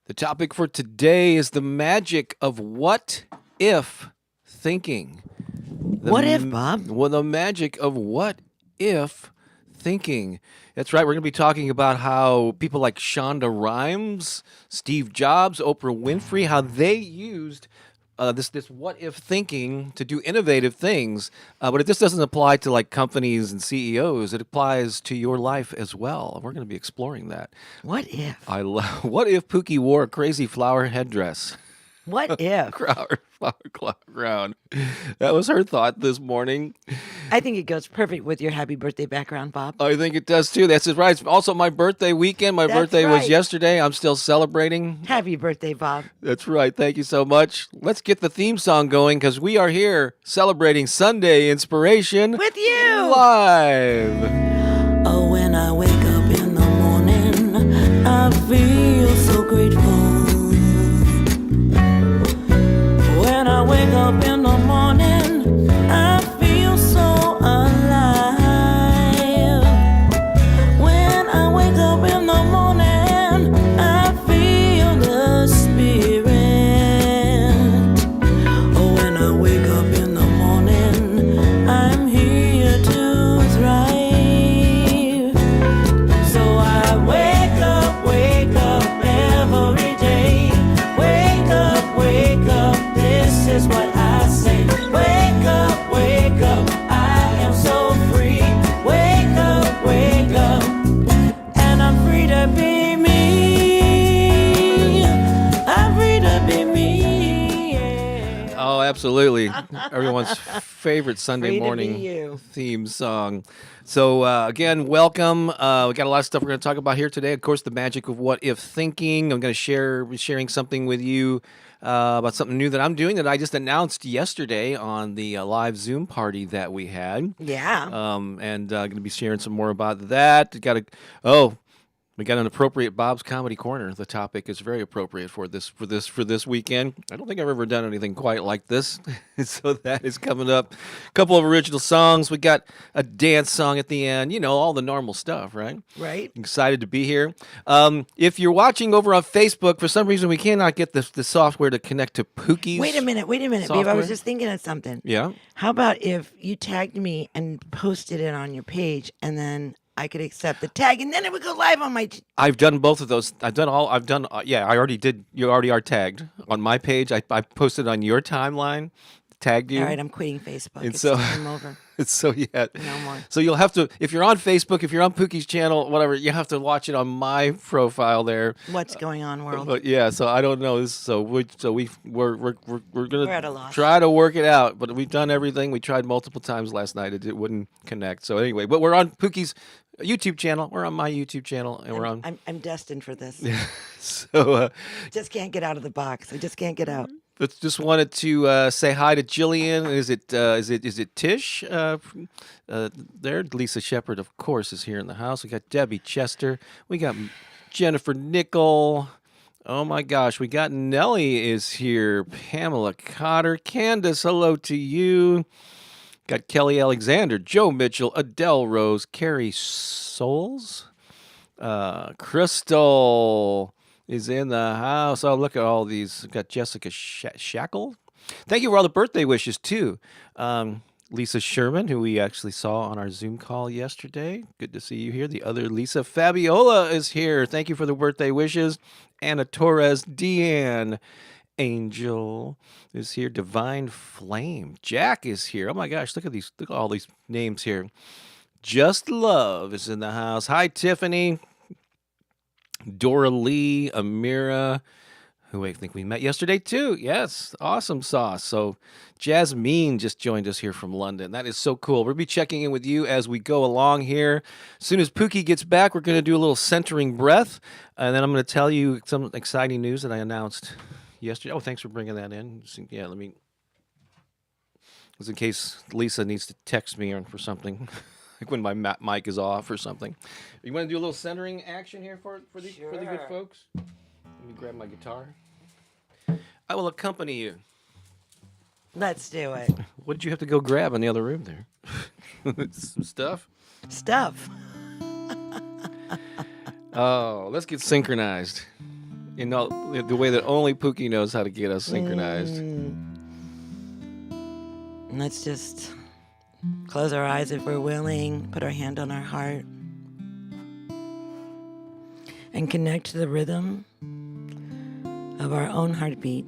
The topic for today is the magic of what if thinking. What if, Bob? Well, the magic of what if thinking. That's right. We're going to be talking about how people like Shonda Rhimes, Steve Jobs, Oprah Winfrey, how they used this what if thinking to do innovative things. But this doesn't apply to like companies and CEOs. It applies to your life as well. We're going to be exploring that. What if? I love. What if Pooki wore a crazy flower headdress? What if? Flower crown. That was her thought this morning. I think it goes perfect with your happy birthday background, Bob. I think it does too. That's right. It's also my birthday weekend. My That's birthday was right. yesterday. I'm still celebrating. Happy birthday, Bob. That's right. Thank you so much. Let's get the theme song going because we are here celebrating Sunday Inspiration With you. live. Oh, when I wake up in the morning, I feel so grateful. When I wake up in the morning, I feel so alive. When I wake up in the morning, I feel the spirit. Oh, when I wake up in the morning, I'm here to thrive. So I wake up every day. Wake up, this is what I say. Wake up, I am so free. Wake up, and I'm free to be me. I'm free to be me. Yeah. Oh, absolutely. Everyone's favorite Sunday Free to be morning you. theme song. So, again, welcome. We got a lot of stuff we're going to talk about here today. Of course, the magic of what if thinking. I'm going to be sharing something with you about something new that I'm doing that I just announced yesterday on the live Zoom party that we had. Yeah. And going to be sharing some more about that. We got an appropriate Bob's Comedy Corner. The topic is very appropriate for this weekend. I don't think I've ever done anything quite like this. So that is coming up. A couple of original songs. We got a dance song at the end. You know, all the normal stuff, right? Right. Excited to be here. If you're watching over on Facebook, for some reason we cannot get the software to connect to Pooki's. Wait a minute, babe. I software. was just thinking of something. Yeah. How about if you tagged me and posted it on your page, and then I could accept the tag, and then it would go live on my. I've done both of those. I already did. You already are tagged on my page. I posted on your timeline, tagged you. All right, I'm quitting Facebook. And It's so- time over. So yeah. No more. So you'll have to, if you're on Facebook, if you're on Pookie's channel, whatever, you have to watch it on my profile there. What's going on, world? But yeah, so I don't know. We're We're at a gonna loss. try to work it out. But we've done everything. We tried multiple times last night. It wouldn't connect. So anyway, but we're on Pookie's YouTube channel. We're on my YouTube channel, and we're on. I'm destined for this. So. Just can't get out of the box. I just can't get out. But just wanted to say hi to Jillian. Is it Tish? There, Lisa Shepard, of course, is here in the house. We got Debbie Chester. We got Jennifer Nickel. Oh my gosh, we got Nellie is here. Pamela Cotter, Candace. Hello to you. Got Kelly Alexander, Joe Mitchell, Adele Rose, Carrie Souls, Crystal is in the house. Oh, look at all these. We've got Jessica Shackle. Thank you for all the birthday wishes, too. Lisa Sherman, who we actually saw on our Zoom call yesterday. Good to see you here. The other Lisa Fabiola is here. Thank you for the birthday wishes. Anna Torres, Deanne. Angel is here. Divine Flame. Jack is here. Oh, my gosh. Look at all these names here. Just Love is in the house. Hi, Tiffany. Dora Lee, Amira, who I think we met yesterday too. Yes, awesome sauce. So Jasmine just joined us here from London. That is so cool. We'll be checking in with you as we go along here. As soon as Pookie gets back, we're going to do a little centering breath, and then I'm going to tell you some exciting news that I announced yesterday. Oh, thanks for bringing that in. Yeah, just in case Lisa needs to text me for something. Like when my mic is off or something. You want to do a little centering action here for the good folks? Let me grab my guitar. I will accompany you. Let's do it. What did you have to go grab in the other room there? Some stuff? Stuff. Oh, let's get synchronized. You know, the way that only Pooki knows how to get us synchronized. Let's just close our eyes if we're willing, put our hand on our heart, and connect to the rhythm of our own heartbeat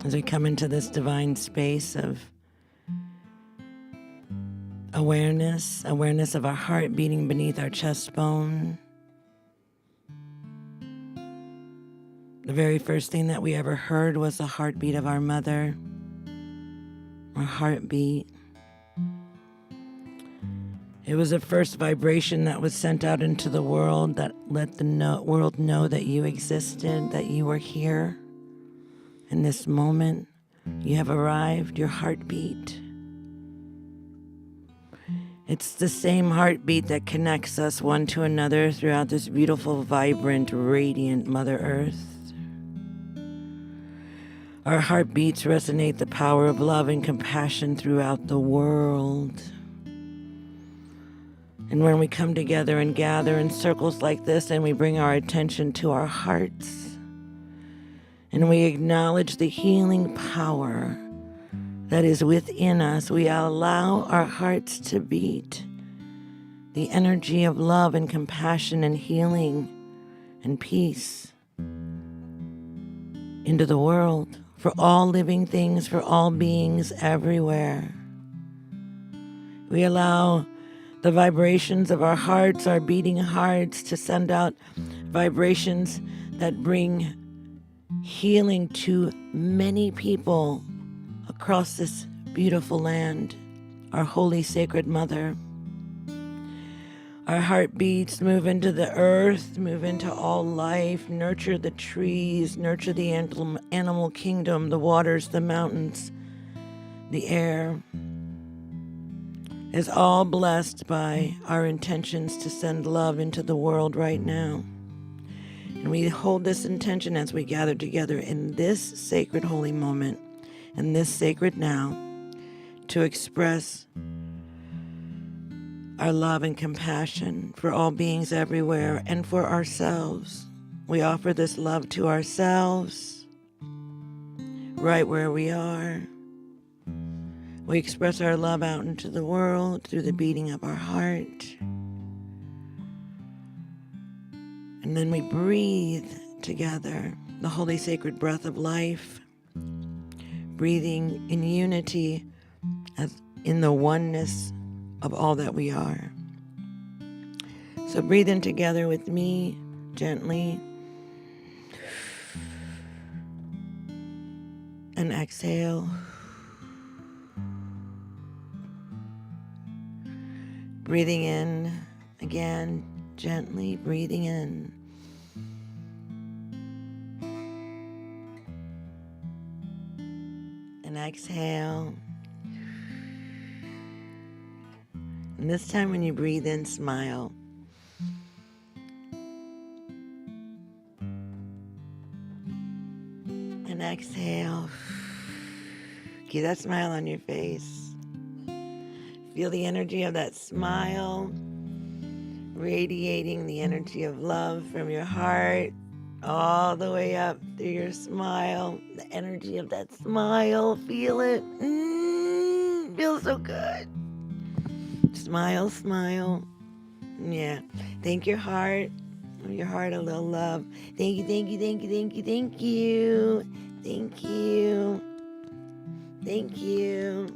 as we come into this divine space of awareness of our heart beating beneath our chest bone. The very first thing that we ever heard was the heartbeat of our mother, our heartbeat. It was the first vibration that was sent out into the world that let the world know that you existed, that you were here. In this moment, you have arrived, your heartbeat. It's the same heartbeat that connects us one to another throughout this beautiful, vibrant, radiant Mother Earth. Our heartbeats resonate the power of love and compassion throughout the world. And when we come together and gather in circles like this and we bring our attention to our hearts and we acknowledge the healing power that is within us, we allow our hearts to beat the energy of love and compassion and healing and peace into the world for all living things, for all beings everywhere. We allow the vibrations of our hearts, our beating hearts, to send out vibrations that bring healing to many people across this beautiful land, our holy sacred mother. Our heartbeats move into the earth, move into all life, nurture the trees, nurture the animal kingdom, the waters, the mountains, the air. Is all blessed by our intentions to send love into the world right now. And we hold this intention as we gather together in this sacred holy moment, in this sacred now, to express our love and compassion for all beings everywhere and for ourselves. We offer this love to ourselves right where we are. We express our love out into the world through the beating of our heart. And then we breathe together the holy sacred breath of life, breathing in unity as in the oneness of all that we are. So breathe in together with me gently. And exhale. Breathing in again, gently breathing in. And exhale. And this time when you breathe in, smile. And exhale. Keep that smile on your face. Feel the energy of that smile, radiating the energy of love from your heart all the way up through your smile. The energy of that smile, feel it. Feels so good. Smile, smile. Yeah. Thank your heart. Give your heart a little love. Thank you, thank you, thank you, thank you, thank you. Thank you. Thank you.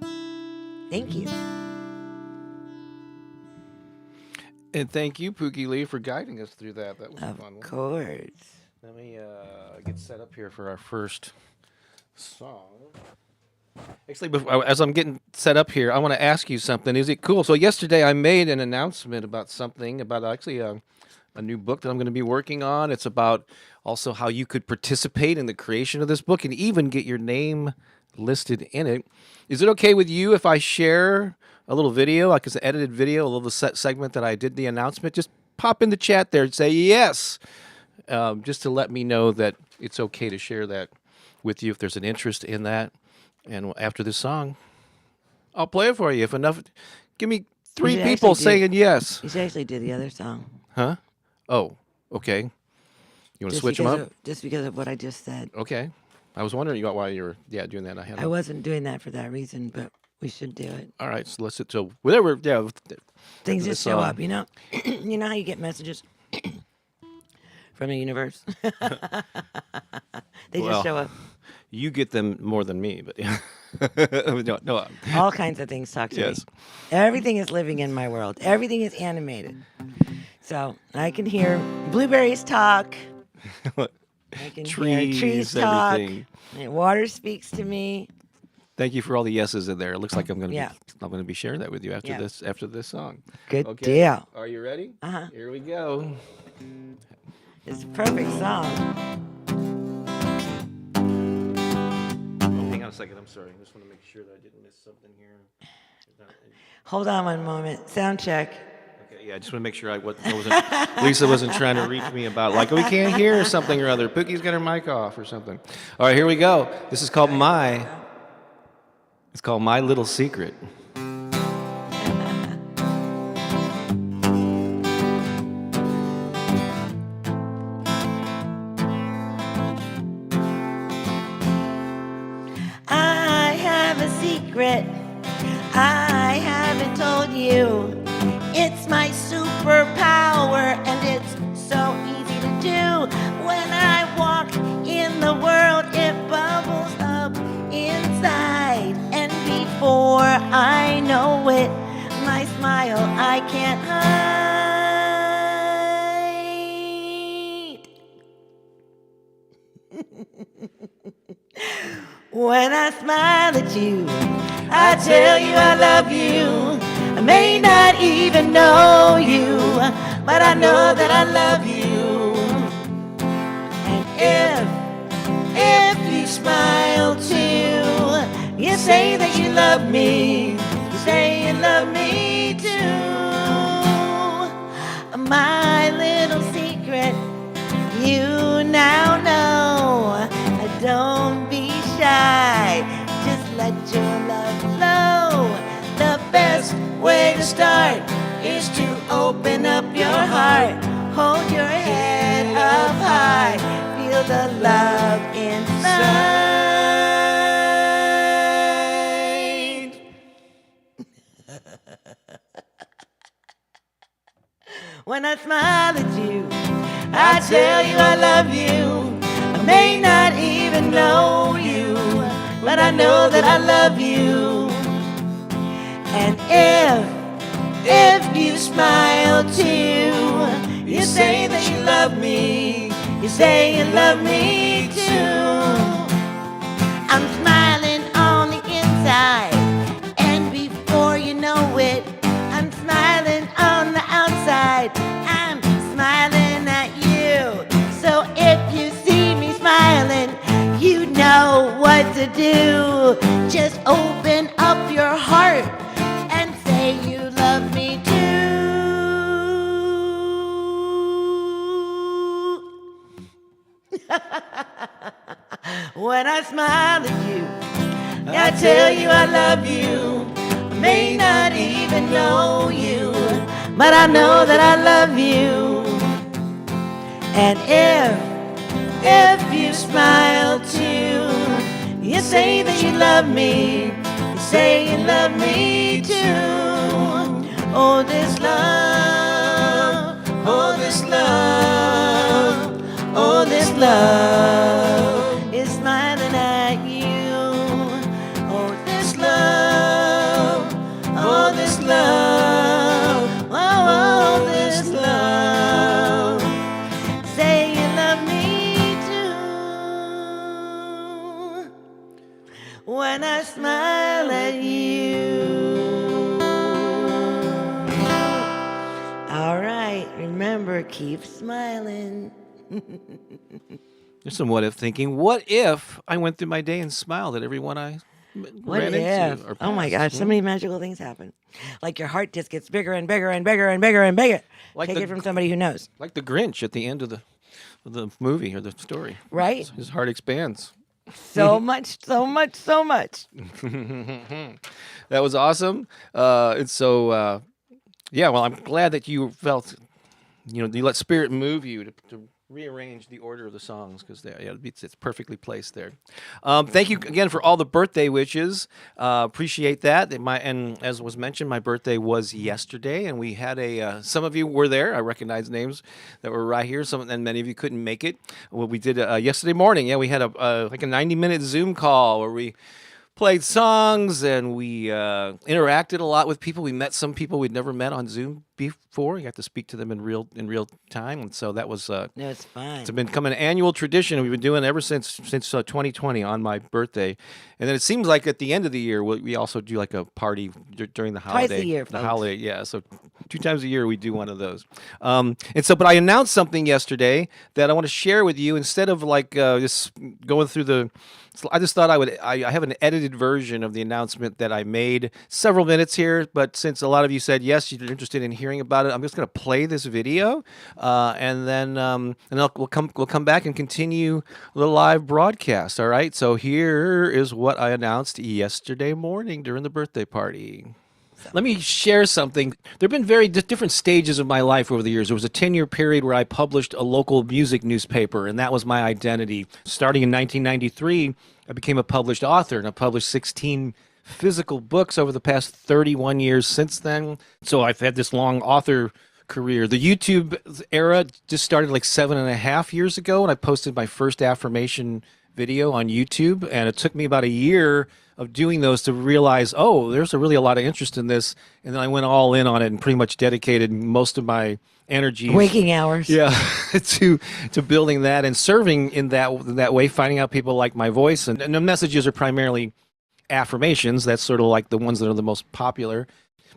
Thank you. And thank you, Pooki Lee, for guiding us through that. That was a Of fun one. course. Let me get set up here for our first song. Actually, as I'm getting set up here, I want to ask you something. Is it cool? So yesterday I made an announcement about something, about actually a new book that I'm going to be working on. It's about also how you could participate in the creation of this book and even get your name listed in it. Is it okay with you if I share a little video, like it's an edited video, a little segment that I did the announcement? Just pop in the chat there and say yes, just to let me know that it's okay to share that with you if there's an interest in that. And after this song, I'll play it for you. If enough, give me 3 people saying yes. You should actually do the other song. Huh? Oh, okay. You want to switch them up? Just because of what I just said. Okay. I was wondering why you were doing that. I wasn't doing that for that reason, but we should do it. All right, so let's so whatever. Yeah, things just show up. You know, you know how you get messages from the universe. They just show up. You get them more than me, but yeah. no. All kinds of things talk to me. Everything is living in my world. Everything is animated. So I can hear blueberries talk. I can hear trees talk. Water speaks to me. Thank you for all the yeses in there. It looks like I'm gonna be sharing that with you after this song. Good deal. Are you ready? Uh-huh. Here we go. It's a perfect song. Oh, hang on a second. I'm sorry. I just want to make sure that I didn't miss something here. Hold on one moment. Sound check. Okay, yeah, I just want to make sure Lisa wasn't trying to reach me about like we can't hear something or other. Pookie's got her mic off or something. All right, here we go. This is called It's called My Little Secret. I have a secret I haven't told you. It's my superpower and it's so easy to do. When I walk in the world, it bubbles up inside. And before I know it, my smile I can't hide. When I smile at you, I tell you I love you. I may not even know you, but I know that I love you. And if you smile too, you say that you love me. You say you love me too. My little secret, you now know. Don't be shy, just let your love flow. The best way to start is to open up your heart. Hold your head up high, feel the love inside. When I smile at you, I tell you I love you. I may not even know you, but I know that I love you. And if you smile too, you say that you love me. You say you love me too. I'm smiling on the inside, and before you know it, I'm smiling on the outside. I'm smiling at you. So if you see me smiling, you know what to do. Just open up your heart and say you love me too. When I smile at you, I tell you I love you. I may not even know you, but I know that I love you. And if you smile too, you say that you love me. You say you love me too. Oh, this love, oh, this love, oh, this love is smiling at you. Oh, this love, oh, this love, oh, this love. Say you love me too. When I smile at you. All right, remember, keep smiling. There's some what if thinking. What if I went through my day and smiled at everyone I ran into? Or Oh my passed? gosh, so many magical things happen. Like your heart just gets bigger and bigger and bigger and bigger and bigger. Like Take the- it from somebody who knows, Like the Grinch at the end of the movie or the story. right? His heart expands. So much, so much, so much. That was awesome. And so, yeah, well, I'm glad that you felt you let spirit move you to rearrange the order of the songs because it's perfectly placed there. Thank you again for all the birthday wishes. Appreciate that. And as was mentioned, my birthday was yesterday, and we had some of you were there. I recognize names that were right here. And many of you couldn't make it. Well, we did yesterday morning. Yeah, we had like a 90-minute Zoom call where we played songs and we interacted a lot with people. We met some people we'd never met on Zoom before. You got to speak to them in real time, and so that was That's fine. it's become an annual tradition we've been doing ever since 2020 on my birthday. And then it seems like at the end of the year we also do like a party during the holiday. Twice a year, the folks. holiday, yeah. So 2 times a year we do one of those. But I announced something yesterday that I want to share with you instead of like just going through the. I just thought I have an edited version of the announcement that I made several minutes here, but since a lot of you said yes, you're interested in hearing about it, I'm just going to play this video, and then we'll come back and continue the live broadcast. All right. So here is what I announced yesterday morning during the birthday party. Let me share something. There have been very different stages of my life over the years. There was a 10-year period where I published a local music newspaper, and that was my identity. Starting in 1993, I became a published author, and I published 16 physical books over the past 31 years since then. So I've had this long author career. The YouTube era just started like 7.5 years ago, and I posted my first affirmation video on YouTube, and it took me about a year of doing those to realize, oh, there's really a lot of interest in this, and then I went all in on it and pretty much dedicated most of my energy, Waking hours. yeah, to building that and serving in that way, finding out people like my voice, and the messages are primarily affirmations. That's sort of like the ones that are the most popular.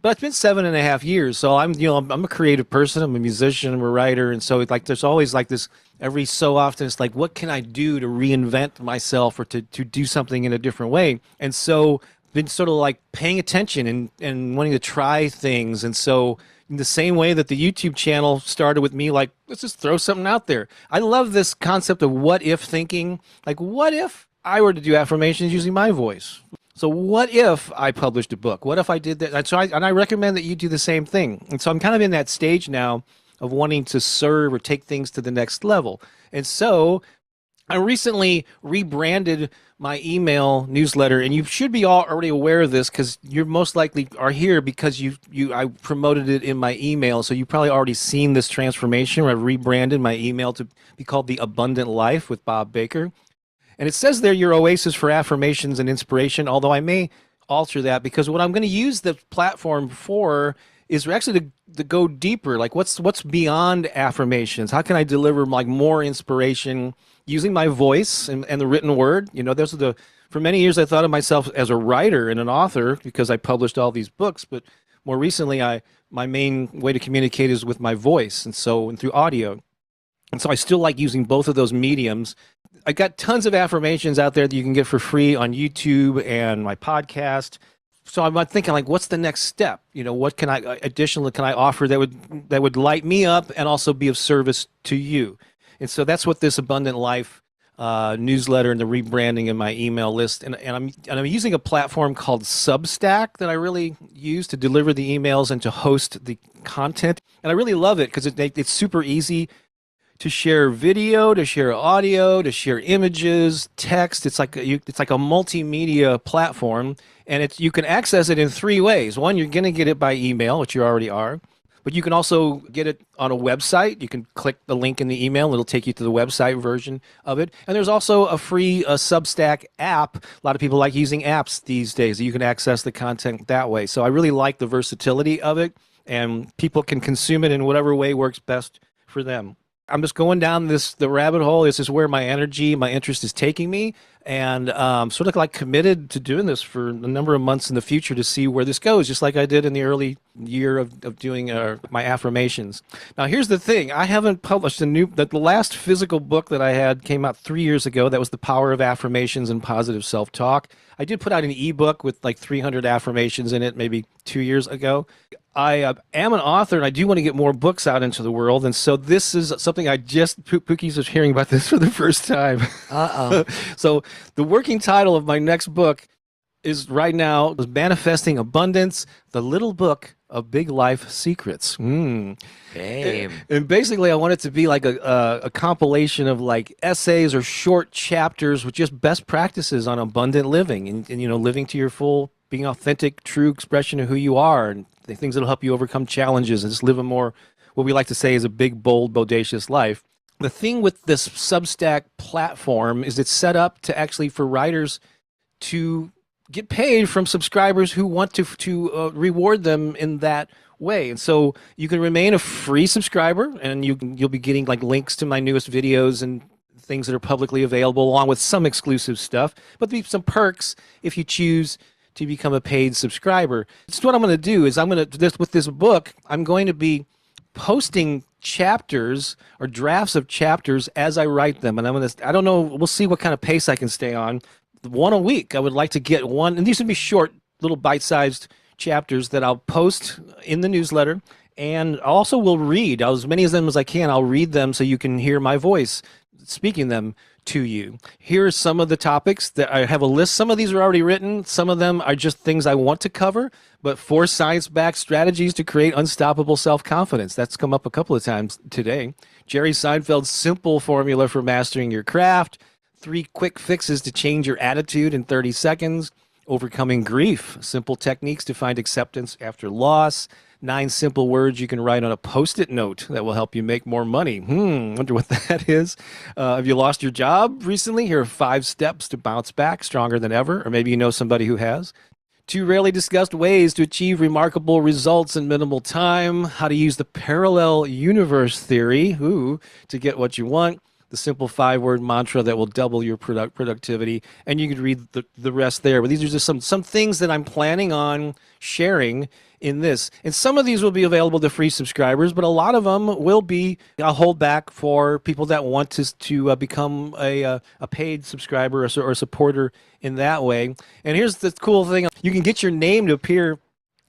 But it's been 7.5 years, so I'm a creative person. I'm a musician. I'm a writer, and so like there's always like this. Every so often, it's like, what can I do to reinvent myself or to do something in a different way? And so, been sort of like paying attention and wanting to try things. And so, in the same way that the YouTube channel started with me, like, let's just throw something out there. I love this concept of what if thinking. Like, what if I were to do affirmations using my voice? So what if I published a book? What if I did that? And I recommend that you do the same thing. And so I'm kind of in that stage now of wanting to serve or take things to the next level. And so I recently rebranded my email newsletter, and you should be already aware of this because you're most likely are here because I promoted it in my email. So you've probably already seen this transformation where I've rebranded my email to be called The Abundant Life with Bob Baker. And it says there, your oasis for affirmations and inspiration, although I may alter that because what I'm going to use the platform for is actually to go deeper. Like what's beyond affirmations? How can I deliver like more inspiration using my voice and the written word? For many years, I thought of myself as a writer and an author because I published all these books. But more recently, my main way to communicate is with my voice and through audio. And so I still like using both of those mediums. I got tons of affirmations out there that you can get for free on YouTube and my podcast. So I'm thinking, like, what's the next step? What can I offer that would light me up and also be of service to you? And so that's what this Abundant Life newsletter and the rebranding in my email list. And I'm using a platform called Substack that I really use to deliver the emails and to host the content. And I really love it because it's super easy to share video, to share audio, to share images, text. It's like a multimedia platform, and you can access it in 3 ways. One, you're going to get it by email, which you already are, but you can also get it on a website. You can click the link in the email, and it'll take you to the website version of it. And there's also a free Substack app. A lot of people like using apps these days. You can access the content that way. So I really like the versatility of it, and people can consume it in whatever way works best for them. I'm just going down the rabbit hole. This is where my interest is taking me, and sort of like committed to doing this for a number of months in the future to see where this goes, just like I did in the early year of doing my affirmations. Now, here's the thing. I haven't published the last physical book that I had came out 3 years ago. That was The Power of Affirmations and Positive Self-Talk. I did put out an ebook with like 300 affirmations in it maybe 2 years ago. I am an author, and I do want to get more books out into the world, and so this is something Pookie's is hearing about this for the first time. Uh-oh. So the working title of my next book is right now Manifesting Abundance, the Little Book of Big Life Secrets. Babe. And basically, I want it to be like a compilation of like essays or short chapters with just best practices on abundant living and living to your full, being authentic, true expression of who you are, and the things that'll help you overcome challenges and just live a more, what we like to say is a big, bold, bodacious life. The thing with this Substack platform is it's set up to actually for writers to get paid from subscribers who want to reward them in that way. And so you can remain a free subscriber, and you'll be getting like links to my newest videos and things that are publicly available, along with some exclusive stuff. But there'll be some perks if you choose to become a paid subscriber. So what I'm going to do is with this book, I'm going to be posting chapters or drafts of chapters as I write them. And I don't know, we'll see what kind of pace I can stay on. One a week. I would like to get one, and these would be short, little bite-sized chapters that I'll post in the newsletter, and also will read as many of them as I can. I'll read them so you can hear my voice speaking them to you. Here are some of the topics that I have a list. Some of these are already written. Some of them are just things I want to cover, but 4 science-backed strategies to create unstoppable self-confidence. That's come up a couple of times today. Jerry Seinfeld's simple formula for mastering your craft. 3 quick fixes to change your attitude in 30 seconds. Overcoming grief. Simple techniques to find acceptance after loss. 9 simple words you can write on a Post-it note that will help you make more money. Wonder what that is. Have you lost your job recently? Here are 5 steps to bounce back stronger than ever. Or maybe you know somebody who has. 2 rarely discussed ways to achieve remarkable results in minimal time. How to use the parallel universe theory to get what you want. The simple 5-word mantra that will double your productivity, and you can read the rest there. But these are just some things that I'm planning on sharing in this. And some of these will be available to free subscribers, but a lot of them will be, I'll hold back for people that want to become a paid subscriber or a supporter in that way. And here's the cool thing. You can get your name to appear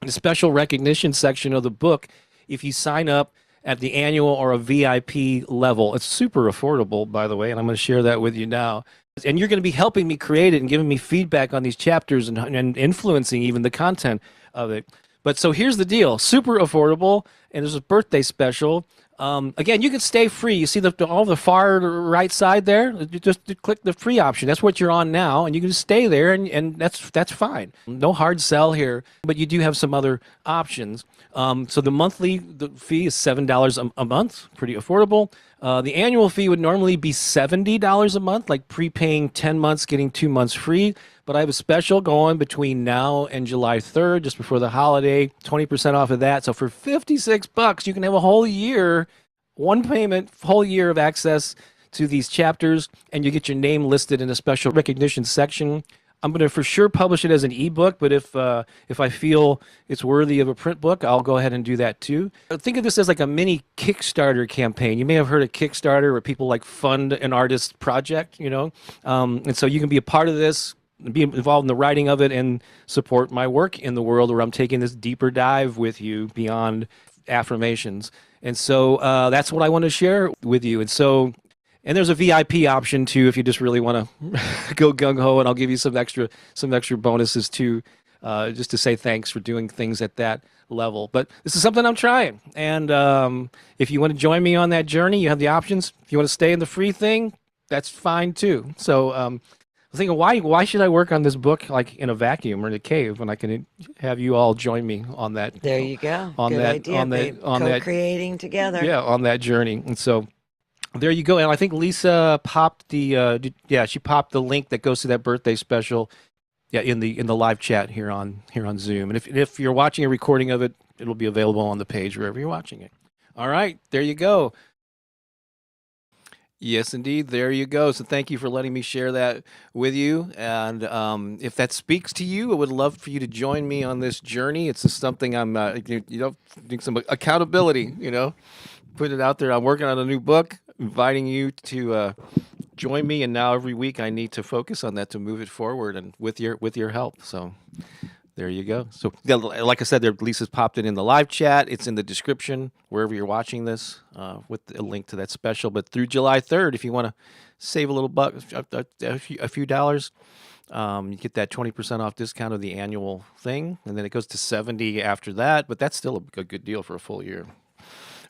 in the special recognition section of the book if you sign up at the annual or a VIP level. It's super affordable, by the way, and I'm going to share that with you now. And you're going to be helping me create it and giving me feedback on these chapters and influencing even the content of it. But so here's the deal. Super affordable, and there's a birthday special. Again, you can stay free. You see all the far right side there? Just click the free option. That's what you're on now, and you can just stay there, and that's fine. No hard sell here, but you do have some other options. So the fee is $7 a month, pretty affordable. The annual fee would normally be $70 a month, like prepaying 10 months, getting 2 months free. But I have a special going between now and July 3rd, just before the holiday, 20% off of that. So for $56, you can have a whole year, one payment, whole year of access to these chapters, and you get your name listed in a special recognition section. I'm going to for sure publish it as an ebook, but if I feel it's worthy of a print book, I'll go ahead and do that too. Think of this as like a mini Kickstarter campaign. You may have heard of Kickstarter, where people like fund an artist project, and so you can be a part of this, be involved in the writing of it, and support my work in the world, where I'm taking this deeper dive with you beyond affirmations. And so that's what I want to share with you. And there's a VIP option too if you just really want to go gung ho, and I'll give you some extra bonuses too, just to say thanks for doing things at that level. But this is something I'm trying, and if you want to join me on that journey, you have the options. If you want to stay in the free thing, that's fine too. So I'm thinking, why should I work on this book like in a vacuum or in a cave when I can have you all join me on that? There you go. On Good that, idea, on babe. that, on that, Co-creating together. yeah, on that journey. And so there you go. And I think Lisa popped she popped the link that goes to that birthday special, in the live chat here on Zoom. And if you're watching a recording of it, it'll be available on the page wherever you're watching it. All right, there you go. Yes, indeed. There you go. So thank you for letting me share that with you. And if that speaks to you, I would love for you to join me on this journey. It's just something I'm, need some accountability, put it out there. I'm working on a new book, inviting you to join me. And now every week I need to focus on that to move it forward, and with your help. So there you go. So like I said, Lisa's popped it in the live chat. It's in the description wherever you're watching this, with a link to that special. But through July 3rd, if you want to save a little buck, a few dollars, You get that 20% off discount of the annual thing, and then it goes to 70 after that. But that's still a good deal for a full year.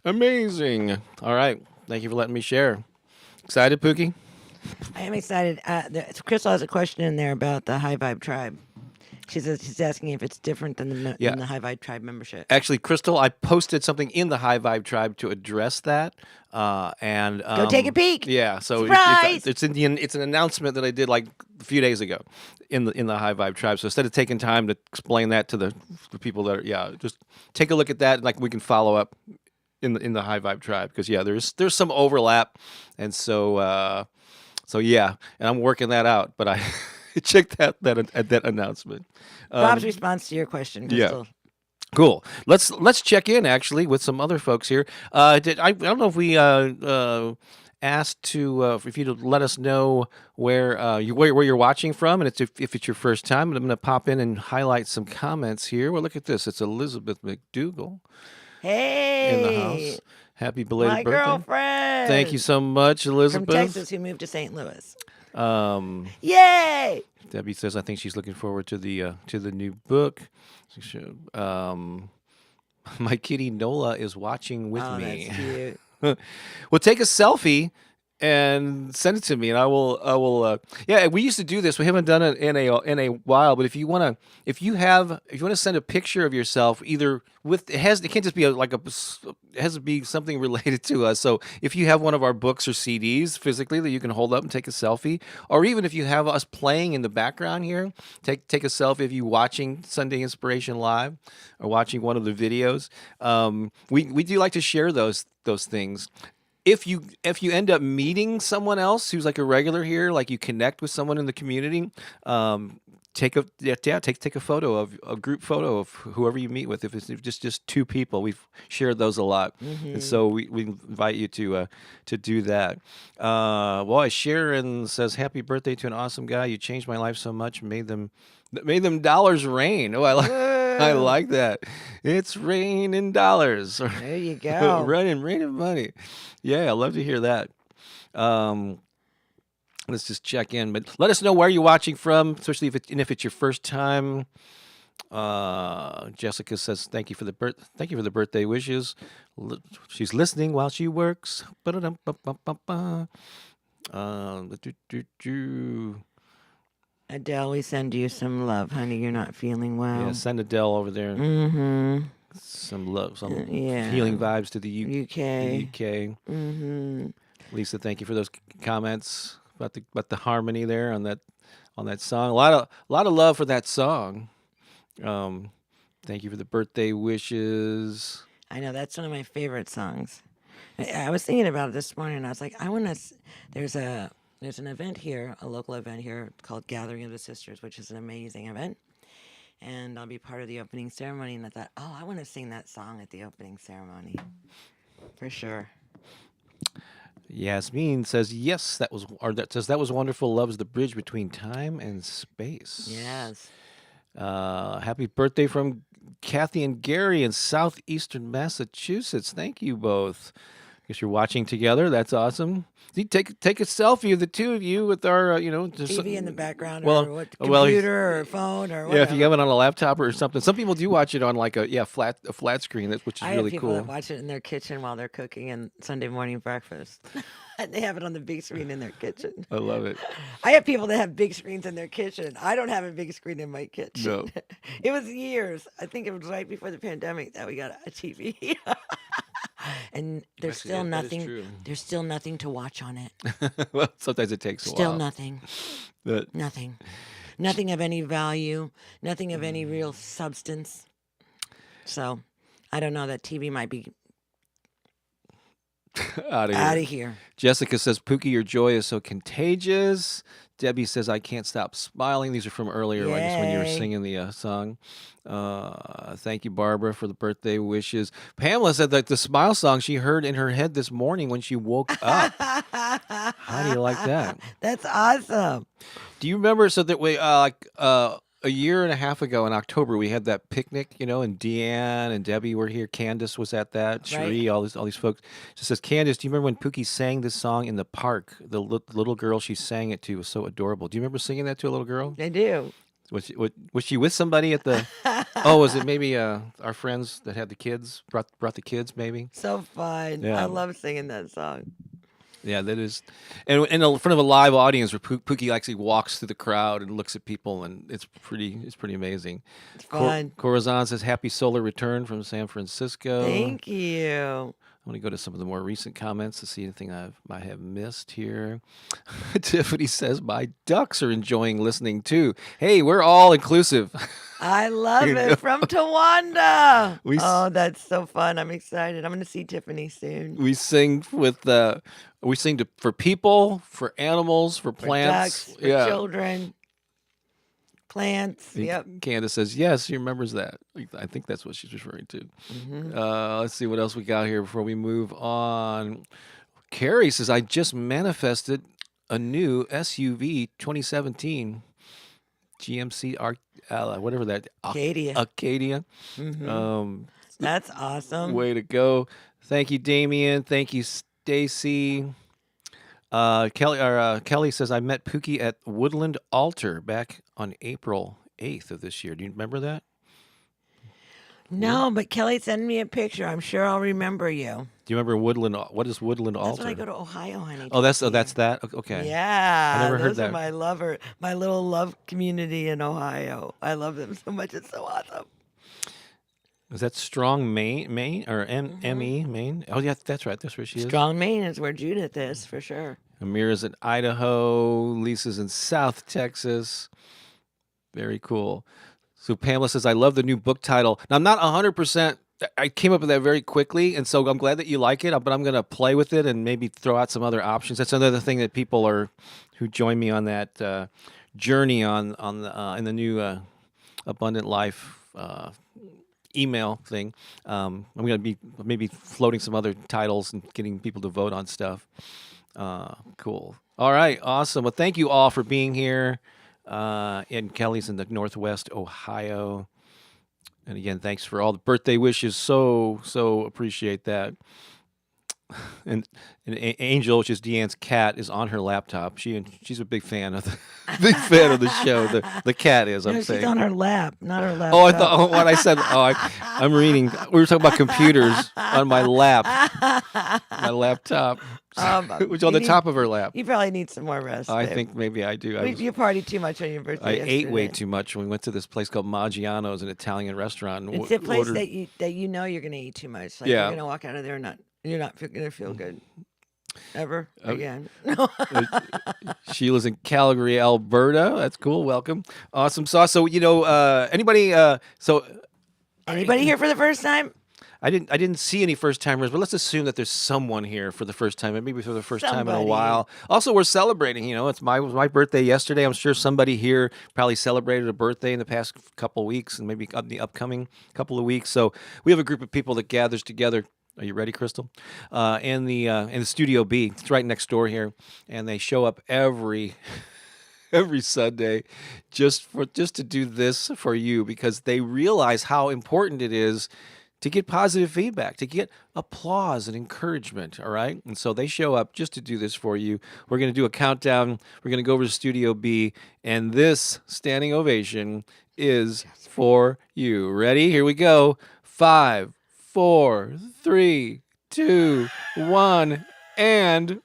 Amazing. All right. Thank you for letting me share. Excited, Pookie? I am excited. Crystal has a question in there about the High Vibe Tribe. She's asking if it's different than Yeah. than the High Vibe Tribe membership. Actually, Crystal, I posted something in the High Vibe Tribe to address that. And Go take a peek. Yeah, so Surprise! it's an announcement that I did like a few days ago in the High Vibe Tribe. So instead of taking time to explain that to the people that are, just take a look at that, and like we can follow up in the High Vibe Tribe, because there's some overlap, and so yeah, and I'm working that out. But I checked that announcement. Bob's response to your question, Crystal. Cool. Let's check in actually with some other folks here. I don't know if we asked if you to let us know where you're watching from, and if it's your first time. And I'm going to pop in and highlight some comments here. Well, look at this. It's Elizabeth McDougal Hey, in the house. Happy belated my birthday! girlfriend. Thank you so much, Elizabeth. From Texas, who moved to St. Louis. Yay! Yay! Debbie says, I think she's looking forward to the new book. My kitty Nola is watching with me. That's cute. Well, take a selfie and send it to me, and I will. Yeah, we used to do this. We haven't done it in a while. But if you want to send a picture of yourself, either it can't just be it has to be something related to us. So if you have one of our books or CDs physically that you can hold up and take a selfie, or even if you have us playing in the background here, take a selfie of you watching Sunday Inspiration Live or watching one of the videos. We do like to share those things. If you end up meeting someone else who's like a regular here, like you connect with someone in the community, take a photo of a group photo of whoever you meet with. If it's just two people, we've shared those a lot, and so we invite you to do that. Sharon says, "Happy birthday to an awesome guy. You changed my life so much, made them dollars rain." Oh, I like that. It's raining dollars. There you go. rain of money. Yeah, I love to hear that. Let's just check in, but let us know where you're watching from, especially if it's your first time. Jessica says, "Thank you for the birthday wishes." She's listening while she works. Adele, we send you some love, honey. You're not feeling well. Yeah, send Adele over there. Mm-hmm. Some love, some healing vibes to the UK. The UK. Mm-hmm. Lisa, thank you for those comments about the harmony there on that song. A lot of love for that song. Thank you for the birthday wishes. I know, that's one of my favorite songs. I was thinking about it this morning. I was like, there's an event here, a local event here called Gathering of the Sisters, which is an amazing event. And I'll be part of the opening ceremony. And I thought, I want to sing that song at the opening ceremony. For sure. Yasmin says, yes, that was wonderful. Love's the bridge between time and space. Yes. Happy birthday from Kathy and Gary in southeastern Massachusetts. Thank you both. Guess you're watching together. That's awesome. Take a selfie of the two of you with our, TV in the background, or computer or phone or whatever. Yeah, if you have it on a laptop or something. Some people do watch it on like a flat screen, which is really cool. I have people that watch it in their kitchen while they're cooking and Sunday morning breakfast. They have it on the big screen in their kitchen. I love it. I have people that have big screens in their kitchen. I don't have a big screen in my kitchen. No. It was years. I think it was right before the pandemic that we got a TV. And there's still nothing. There's still nothing to watch on it. Well, sometimes it takes a while. Still nothing. But Nothing of any value. Nothing of any real substance. So, I don't know. That TV might be out of here. Jessica says, "Pookie, your joy is so contagious." Debbie says, "I can't stop smiling." These are from earlier, I guess, when you were singing the song. Thank you, Barbara, for the birthday wishes. Pamela said that the smile song she heard in her head this morning when she woke up. How do you like that? That's awesome. Do you remember? So that way, a year and a half ago in October, we had that picnic, and Deanne and Debbie were here. Candace was at that. Cherie, Right. all these folks. She says, Candace, do you remember when Pookie sang this song in the park? The little girl she sang it to was so adorable. Do you remember singing that to a little girl? I do. Was she with somebody at the? Oh, was it maybe our friends that had the kids brought the kids? Maybe. So fun. I Yeah. love singing that song. Yeah, that is, and in front of a live audience where Pookie actually walks through the crowd and looks at people, and it's pretty amazing. It's fun. Corazon says, "Happy solar return from San Francisco." Thank you. I want to go to some of the more recent comments to see anything I have missed here. Tiffany says, "My ducks are enjoying listening too." Hey, we're all inclusive. I love You know? it. From Tawanda. We s- Oh, that's so fun. I'm excited. I'm going to see Tiffany soon. We sing for people, for animals, for For plants. ducks, for children, plants. Yep. Candace says, yes, she remembers that. I think that's what she's referring to. Mhm. Let's see what else we got here before we move on. Carrie says, I just manifested a new SUV 2017 GMC whatever that Acadia. Acadia. Mhm. That's awesome. Way to go. Thank you, Damien. Thank you, Stacy. Kelly says, I met Pookie at Woodland Altar back on April 8th of this year. Do you remember that? No, but Kelly, send me a picture. I'm sure I'll remember you. Do you remember Woodland? What is Woodland That's Altar? when I go to Ohio, honey. Oh, that's that. Okay. Yeah, I never heard those that. are my little love community in Ohio. I love them so much. It's so awesome. Is that Strong Maine or ME Maine? Oh yeah, that's right. That's where she is. Strong Maine is where Judith is for sure. Amira's in Idaho. Lisa's in South Texas. Very cool. So Pamela says, I love the new book title. Now, I'm not 100%. I came up with that very quickly, and so I'm glad that you like it, but I'm going to play with it and maybe throw out some other options. That's another thing that people who join me on that journey in the new Abundant Life email thing. I'm going to be maybe floating some other titles and getting people to vote on stuff. Cool. All right. Awesome. Well, thank you all for being here. And Kelly's in the Northwest Ohio. And again, thanks for all the birthday wishes. So appreciate that. And Angel, which is Deanne's cat, is on her laptop. She's a big fan of the show. The cat is. I'm No, saying. she's on her lap, not her laptop. Oh, I thought what I said. I'm reading. We were talking about computers on my laptop, which on the top of her lap. You probably need some more rest. I babe. think maybe I do. You partied too much on your birthday. I ate way yesterday. too much when we went to this place called Maggiano's, an Italian restaurant. And It's a place ordered- that you know you're going to eat too much. Like Yeah. you're going to walk out of there and you're not going to feel good ever again. Sheila's in Calgary, Alberta. That's cool. Welcome. Awesome sauce. So anybody? Anybody here for the first time? I didn't see any first timers, but let's assume that there's someone here for the first time, and maybe for the first time in a Somebody. while. Also, we're celebrating. It was my birthday yesterday. I'm sure somebody here probably celebrated a birthday in the past couple of weeks, and maybe the upcoming couple of weeks. So we have a group of people that gathers together. Are you ready, Crystal? In the Studio B. It's right next door here, and they show up every Sunday just to do this for you, because they realize how important it is to get positive feedback, to get applause and encouragement, all right? And so they show up just to do this for you. We're going to do a countdown. We're going to go over to Studio B, and this standing ovation is for you. Ready? Here we go. 5, 4, 3, 2, 1, and...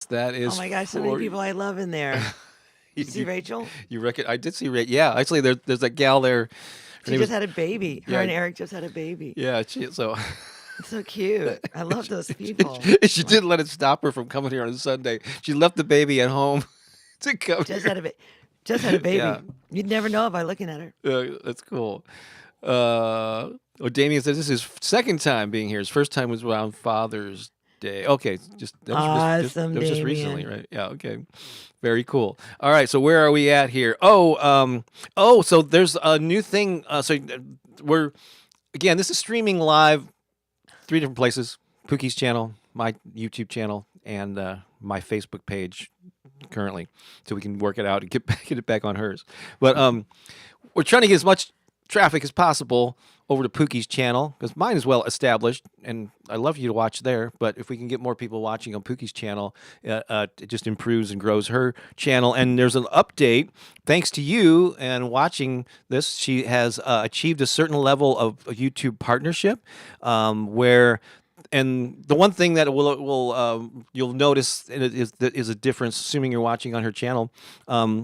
That is. Oh my gosh, so many people I love in there. You see Rachel? You reckon? I did see Rachel. Yeah, actually, there's a gal there. Her She name just is- had a baby. Her Yeah. and Eric just had a baby. Yeah, so It's so cute. I love those people. she didn't let it stop her from coming here on a Sunday. She left the baby at home to come Just here. had a baby. Yeah. You'd never know by looking at her. That's cool. Damien says this is his second time being here. His first time was around Father's Day. Okay, that was Awesome, just Damien. recently, right? Yeah. Okay. Very cool. All right. So where are we at here? So there's a new thing. Again, this is streaming live 3 different places: Pookie's channel, my YouTube channel, and my Facebook page currently, so we can work it out and get it back on hers. But we're trying to get as much traffic as possible over to Pookie's channel because mine is well established, and I love you to watch there. But if we can get more people watching on Pookie's channel, it just improves and grows her channel. And there's an update thanks to you and watching this. She has achieved a certain level of a YouTube partnership, where. And the one thing that will you'll notice is a difference, assuming you're watching on her channel,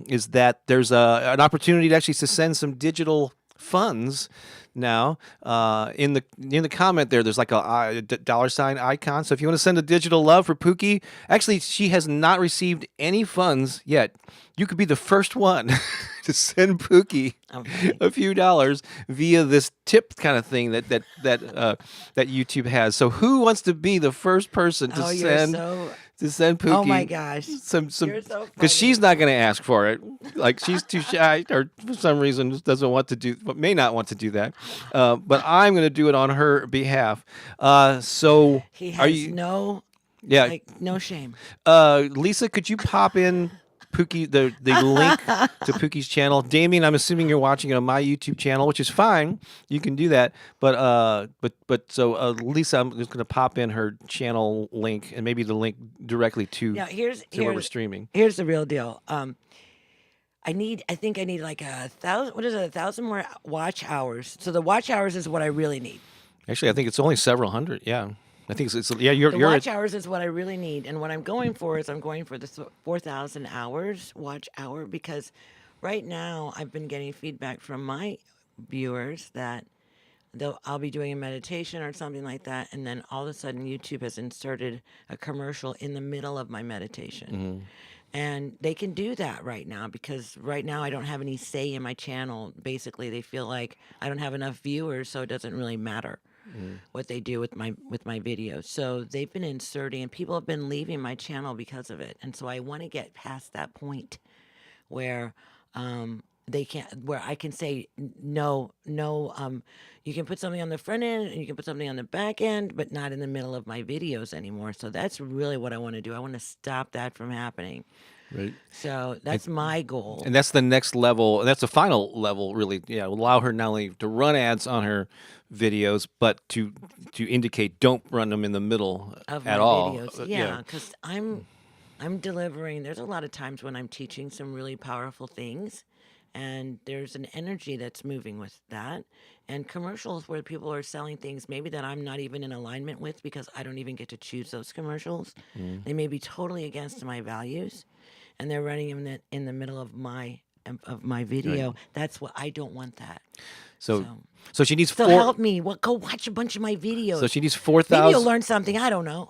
is that there's an opportunity to actually to send some digital funds now. In the comment there's like a dollar sign icon. So if you want to send a digital love for Pooki, actually she has not received any funds yet. You could be the first one to send Pooki a few dollars via this tip kind of thing that YouTube has. So who wants to be the first person to send Pooki? Oh my gosh, some you're so because she's not going to ask for it. Like she's too shy, or for some reason doesn't want to do, but may not want to do that. But I'm going to do it on her behalf. So he are has you? no no shame. Lisa, could you pop in Pooki the link to Pookie's channel? Damien, I'm assuming you're watching it on my YouTube channel, which is fine. You can do that. But so Lisa, I'm just going to pop in her channel link and maybe the link directly to where we're streaming. Here's the real deal. I think I need like 1,000. What is it? 1,000 more watch hours. So the watch hours is what I really need. Actually, I think it's only several hundred. Yeah. I think it's yeah. You're watch hours is what I really need, and what I'm going for is I'm going for the 4,000 hours watch hour, because right now I've been getting feedback from my viewers that I'll be doing a meditation or something like that, and then all of a sudden YouTube has inserted a commercial in the middle of my meditation. Mm-hmm. And they can do that right now because right now I don't have any say in my channel. Basically, they feel like I don't have enough viewers, so it doesn't really matter what they do with my videos. So they've been inserting, and people have been leaving my channel because of it. And so I want to get past that point where they can't, where I can say no. You can put something on the front end and you can put something on the back end, but not in the middle of my videos anymore. So that's really what I want to do. I want to stop that from happening. Right. So that's my goal. And that's the next level. That's the final level, really. Yeah, allow her not only to run ads on her videos, but to indicate don't run them in the middle of at my all. videos. Yeah, because I'm delivering. There's a lot of times when I'm teaching some really powerful things, and there's an energy that's moving with that. And commercials where people are selling things maybe that I'm not even in alignment with because I don't even get to choose those commercials. They may be totally against my values, and they're running in the middle of my video. Right. That's what I don't want that. So she needs So help me. Go watch a bunch of my videos. So she needs 4,000. Maybe you'll learn something. I don't know.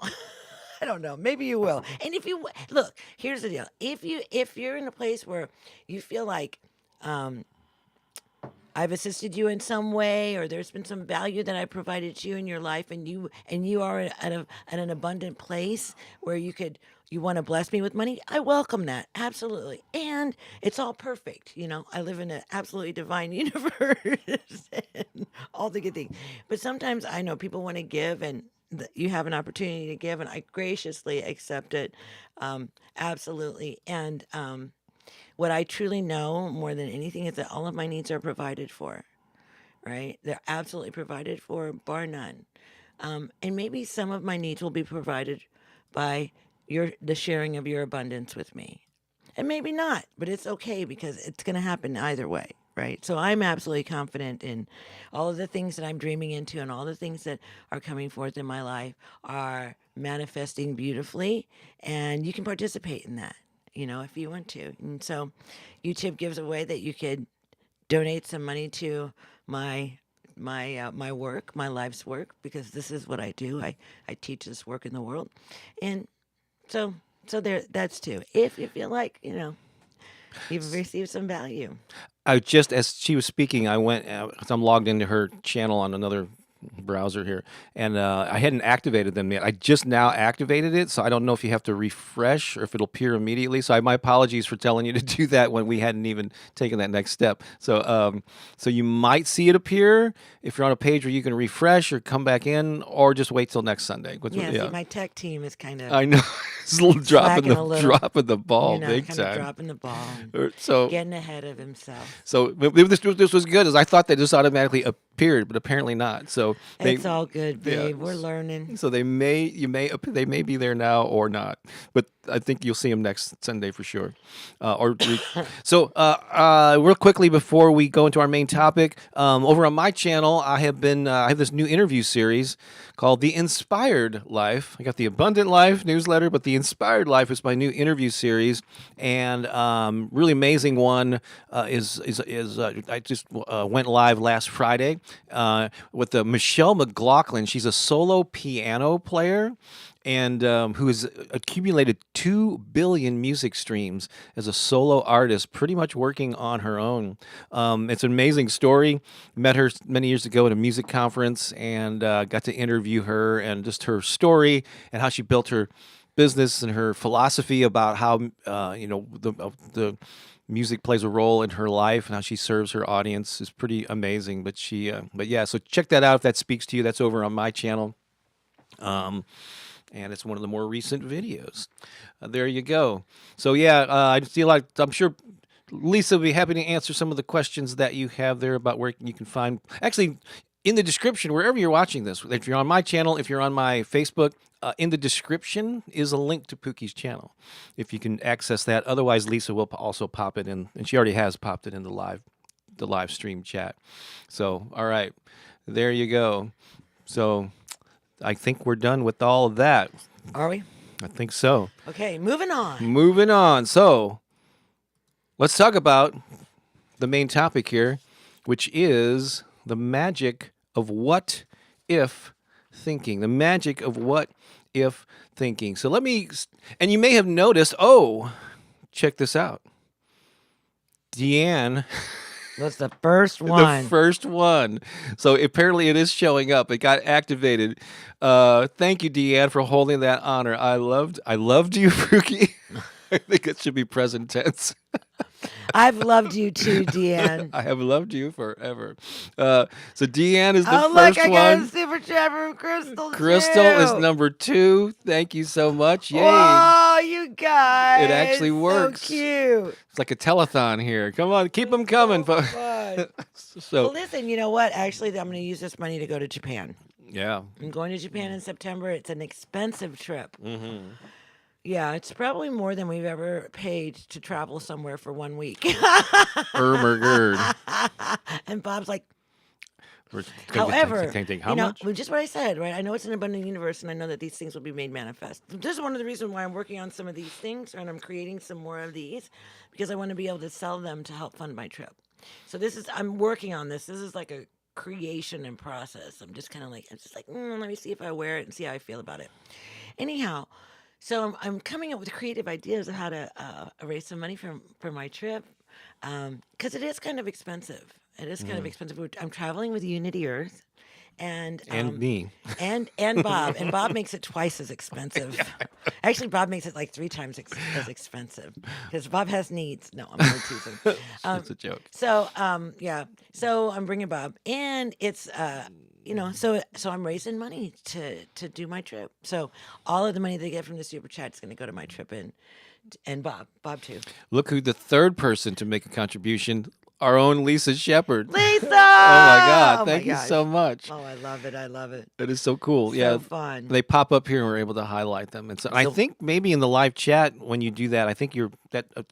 I don't know. Maybe you will. And if you look, here's the deal. If you're in a place where you feel like I've assisted you in some way, or there's been some value that I provided to you in your life, and you are at an abundant place where you want to bless me with money, I welcome that. Absolutely. And it's all perfect. I live in an absolutely divine universe and all the good things. But sometimes I know people want to give, and you have an opportunity to give, and I graciously accept it. Absolutely. And what I truly know more than anything is that all of my needs are provided for, right? They're absolutely provided for, bar none. And maybe some of my needs will be provided by the sharing of your abundance with me. And maybe not, but it's okay because it's going to happen either way, right? So I'm absolutely confident in all of the things that I'm dreaming into, and all the things that are coming forth in my life are manifesting beautifully, and you can participate in that, if you want to. And so YouTube gives a way that you could donate some money to my work, my life's work, because this is what I do. I teach this work in the world. And so that's too. If you feel like, you've received some value. Just as she was speaking, I went, 'cause I'm logged into her channel on another browser here, and I hadn't activated them yet. I just now activated it, so I don't know if you have to refresh or if it'll appear immediately. So my apologies for telling you to do that when we hadn't even taken that next step. So so you might see it appear if you're on a page where you can refresh or come back in, or just wait till next Sunday. Yeah, see, my tech team is kind of I know it's a little slacking a little. dropping the ball big kind of time. dropping the ball, So getting ahead of himself. So this was good, as I thought they just automatically appeared, but apparently not. So It's all good, babe. yeah. We're learning. So they may be there now or not, but I think you'll see them next Sunday for sure. Real quickly before we go into our main topic, over on my channel, I have this new interview series called The Inspired Life. I got the Abundant Life newsletter, but The Inspired Life is my new interview series, and really amazing one is I just went live last Friday with Michelle McLaughlin. She's a solo piano player and who has accumulated 2 billion music streams as a solo artist, pretty much working on her own. It's an amazing story. Met her many years ago at a music conference and got to interview her and just her story and how she built her business and her philosophy about how the music plays a role in her life and how she serves her audience is pretty amazing. But so check that out if that speaks to you. That's over on my channel. And it's one of the more recent videos. There you go. So I feel like I'm sure Lisa will be happy to answer some of the questions that you have there about where you can find. Actually, in the description, wherever you're watching this, if you're on my channel, if you're on my Facebook, in the description is a link to Pooki's channel, if you can access that. Otherwise, Lisa will also pop it in, and she already has popped it in the live stream chat. So, all right, there you go. So, I think we're done with all of that. Are we? I think so. Okay, moving on. Moving on. So, let's talk about the main topic here, which is the magic of what if thinking. The magic of what if thinking. So and you may have noticed, check this out. Deanne. That's the first one. The first one. So apparently it is showing up. It got activated. Thank you, Deanne, for holding that honor. I loved you, Pooki. I think it should be present tense. I've loved you too, Deanne. I have loved you forever. So Deanne is the first one. Oh, look, I got a super chat from Crystal. Crystal is number 2. Thank you so much. Yay. Oh, you guys. It actually works. So cute. It's like a telethon here. Come on, keep them coming. Well, listen, you know what? Actually, I'm going to use this money to go to Japan. Yeah. I'm going to Japan in September. It's an expensive trip. Mm-hmm. Yeah, it's probably more than we've ever paid to travel somewhere for 1 week. Ermergerd. And Bob's like, However, how much? Just what I said, right? I know it's an abundant universe, and I know that these things will be made manifest. This is one of the reasons why I'm working on some of these things, and I'm creating some more of these, because I want to be able to sell them to help fund my trip. So I'm working on this. This is like a creation and process. I'm just like, let me see if I wear it and see how I feel about it. Anyhow, so I'm coming up with creative ideas of how to raise some money for my trip, because it is kind of expensive. It is kind of expensive. I'm traveling with Unity Earth, and me, and Bob, and Bob makes it twice as expensive. Actually, Bob makes it like 3 times as expensive because Bob has needs. No, I'm only teasing. It's a joke. So so I'm bringing Bob, and it's so I'm raising money to do my trip. So all of the money they get from the super chat is going to go to my trip, and Bob too. Look who the third person to make a contribution. Our own Lisa Shepherd. Lisa! Oh my God! Thank you so much. Oh, I love it. I love it. It is so cool. So fun. They pop up here and we're able to highlight them. And so I think maybe in the live chat when you do that, I think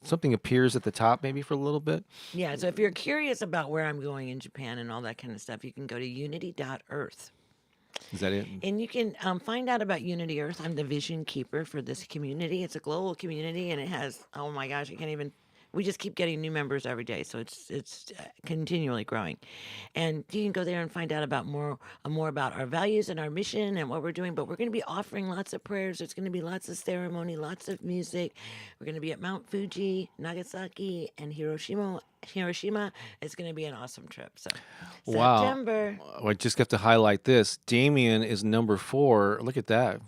something appears at the top maybe for a little bit. Yeah. So if you're curious about where I'm going in Japan and all that kind of stuff, you can go to unity.earth. Is that it? And you can find out about Unity Earth. I'm the vision keeper for this community. It's a global community, and it has, oh my gosh, I can't even we just keep getting new members every day, so it's continually growing. And you can go there and find out about more about our values and our mission and what we're doing. But we're going to be offering lots of prayers. There's going to be lots of ceremony, lots of music. We're going to be at Mount Fuji, Nagasaki, and Hiroshima. It's going to be an awesome trip. So Wow. September. I just have to highlight this. Damien is number 4. Look at that.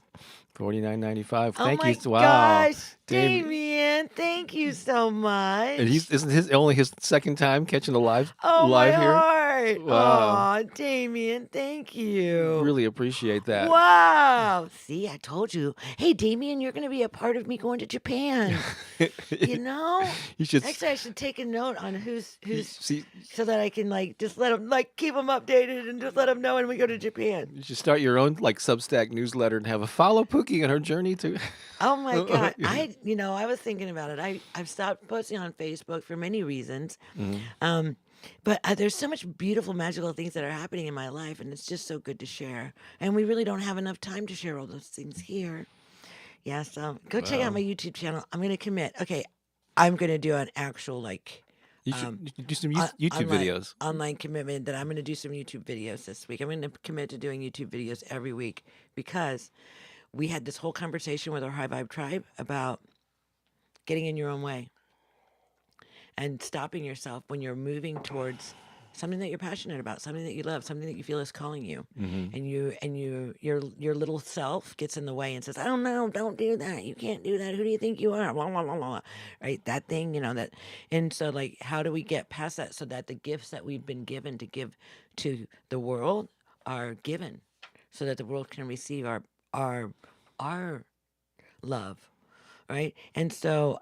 $49.95. Thank Oh you. my Wow. gosh, Damien, thank you so much. And isn't his only his second time catching a live Oh, live my here? heart. Wow. Aw, Damien, thank you. Really appreciate that. Wow. See, I told you. Hey, Damien, you're going to be a part of me going to Japan. You know? You should Actually, I should take a note on who's see. so that I can just let them keep them updated and just let them know when we go to Japan. You should start your own Substack newsletter and have a follow Pooki and her journey to. Oh my God. I was thinking about it. I've stopped posting on Facebook for many reasons. But there's so much beautiful, magical things that are happening in my life, and it's just so good to share. And we really don't have enough time to share all those things here. Yeah, so go check out my YouTube channel. I'm going to commit. Okay, I'm going to do an actual You should do some YouTube videos. online commitment that I'm going to do some YouTube videos this week. I'm going to commit to doing YouTube videos every week because we had this whole conversation with our High Vibe tribe about getting in your own way and stopping yourself when you're moving towards something that you're passionate about, something that you love, something that you feel is calling you, and your little self gets in the way and says, "I don't know, don't do that. You can't do that. Who do you think you are?" Blah blah blah blah. Right? That thing, that. And so, how do we get past that so that the gifts that we've been given to give to the world are given, so that the world can receive our love, right? And so,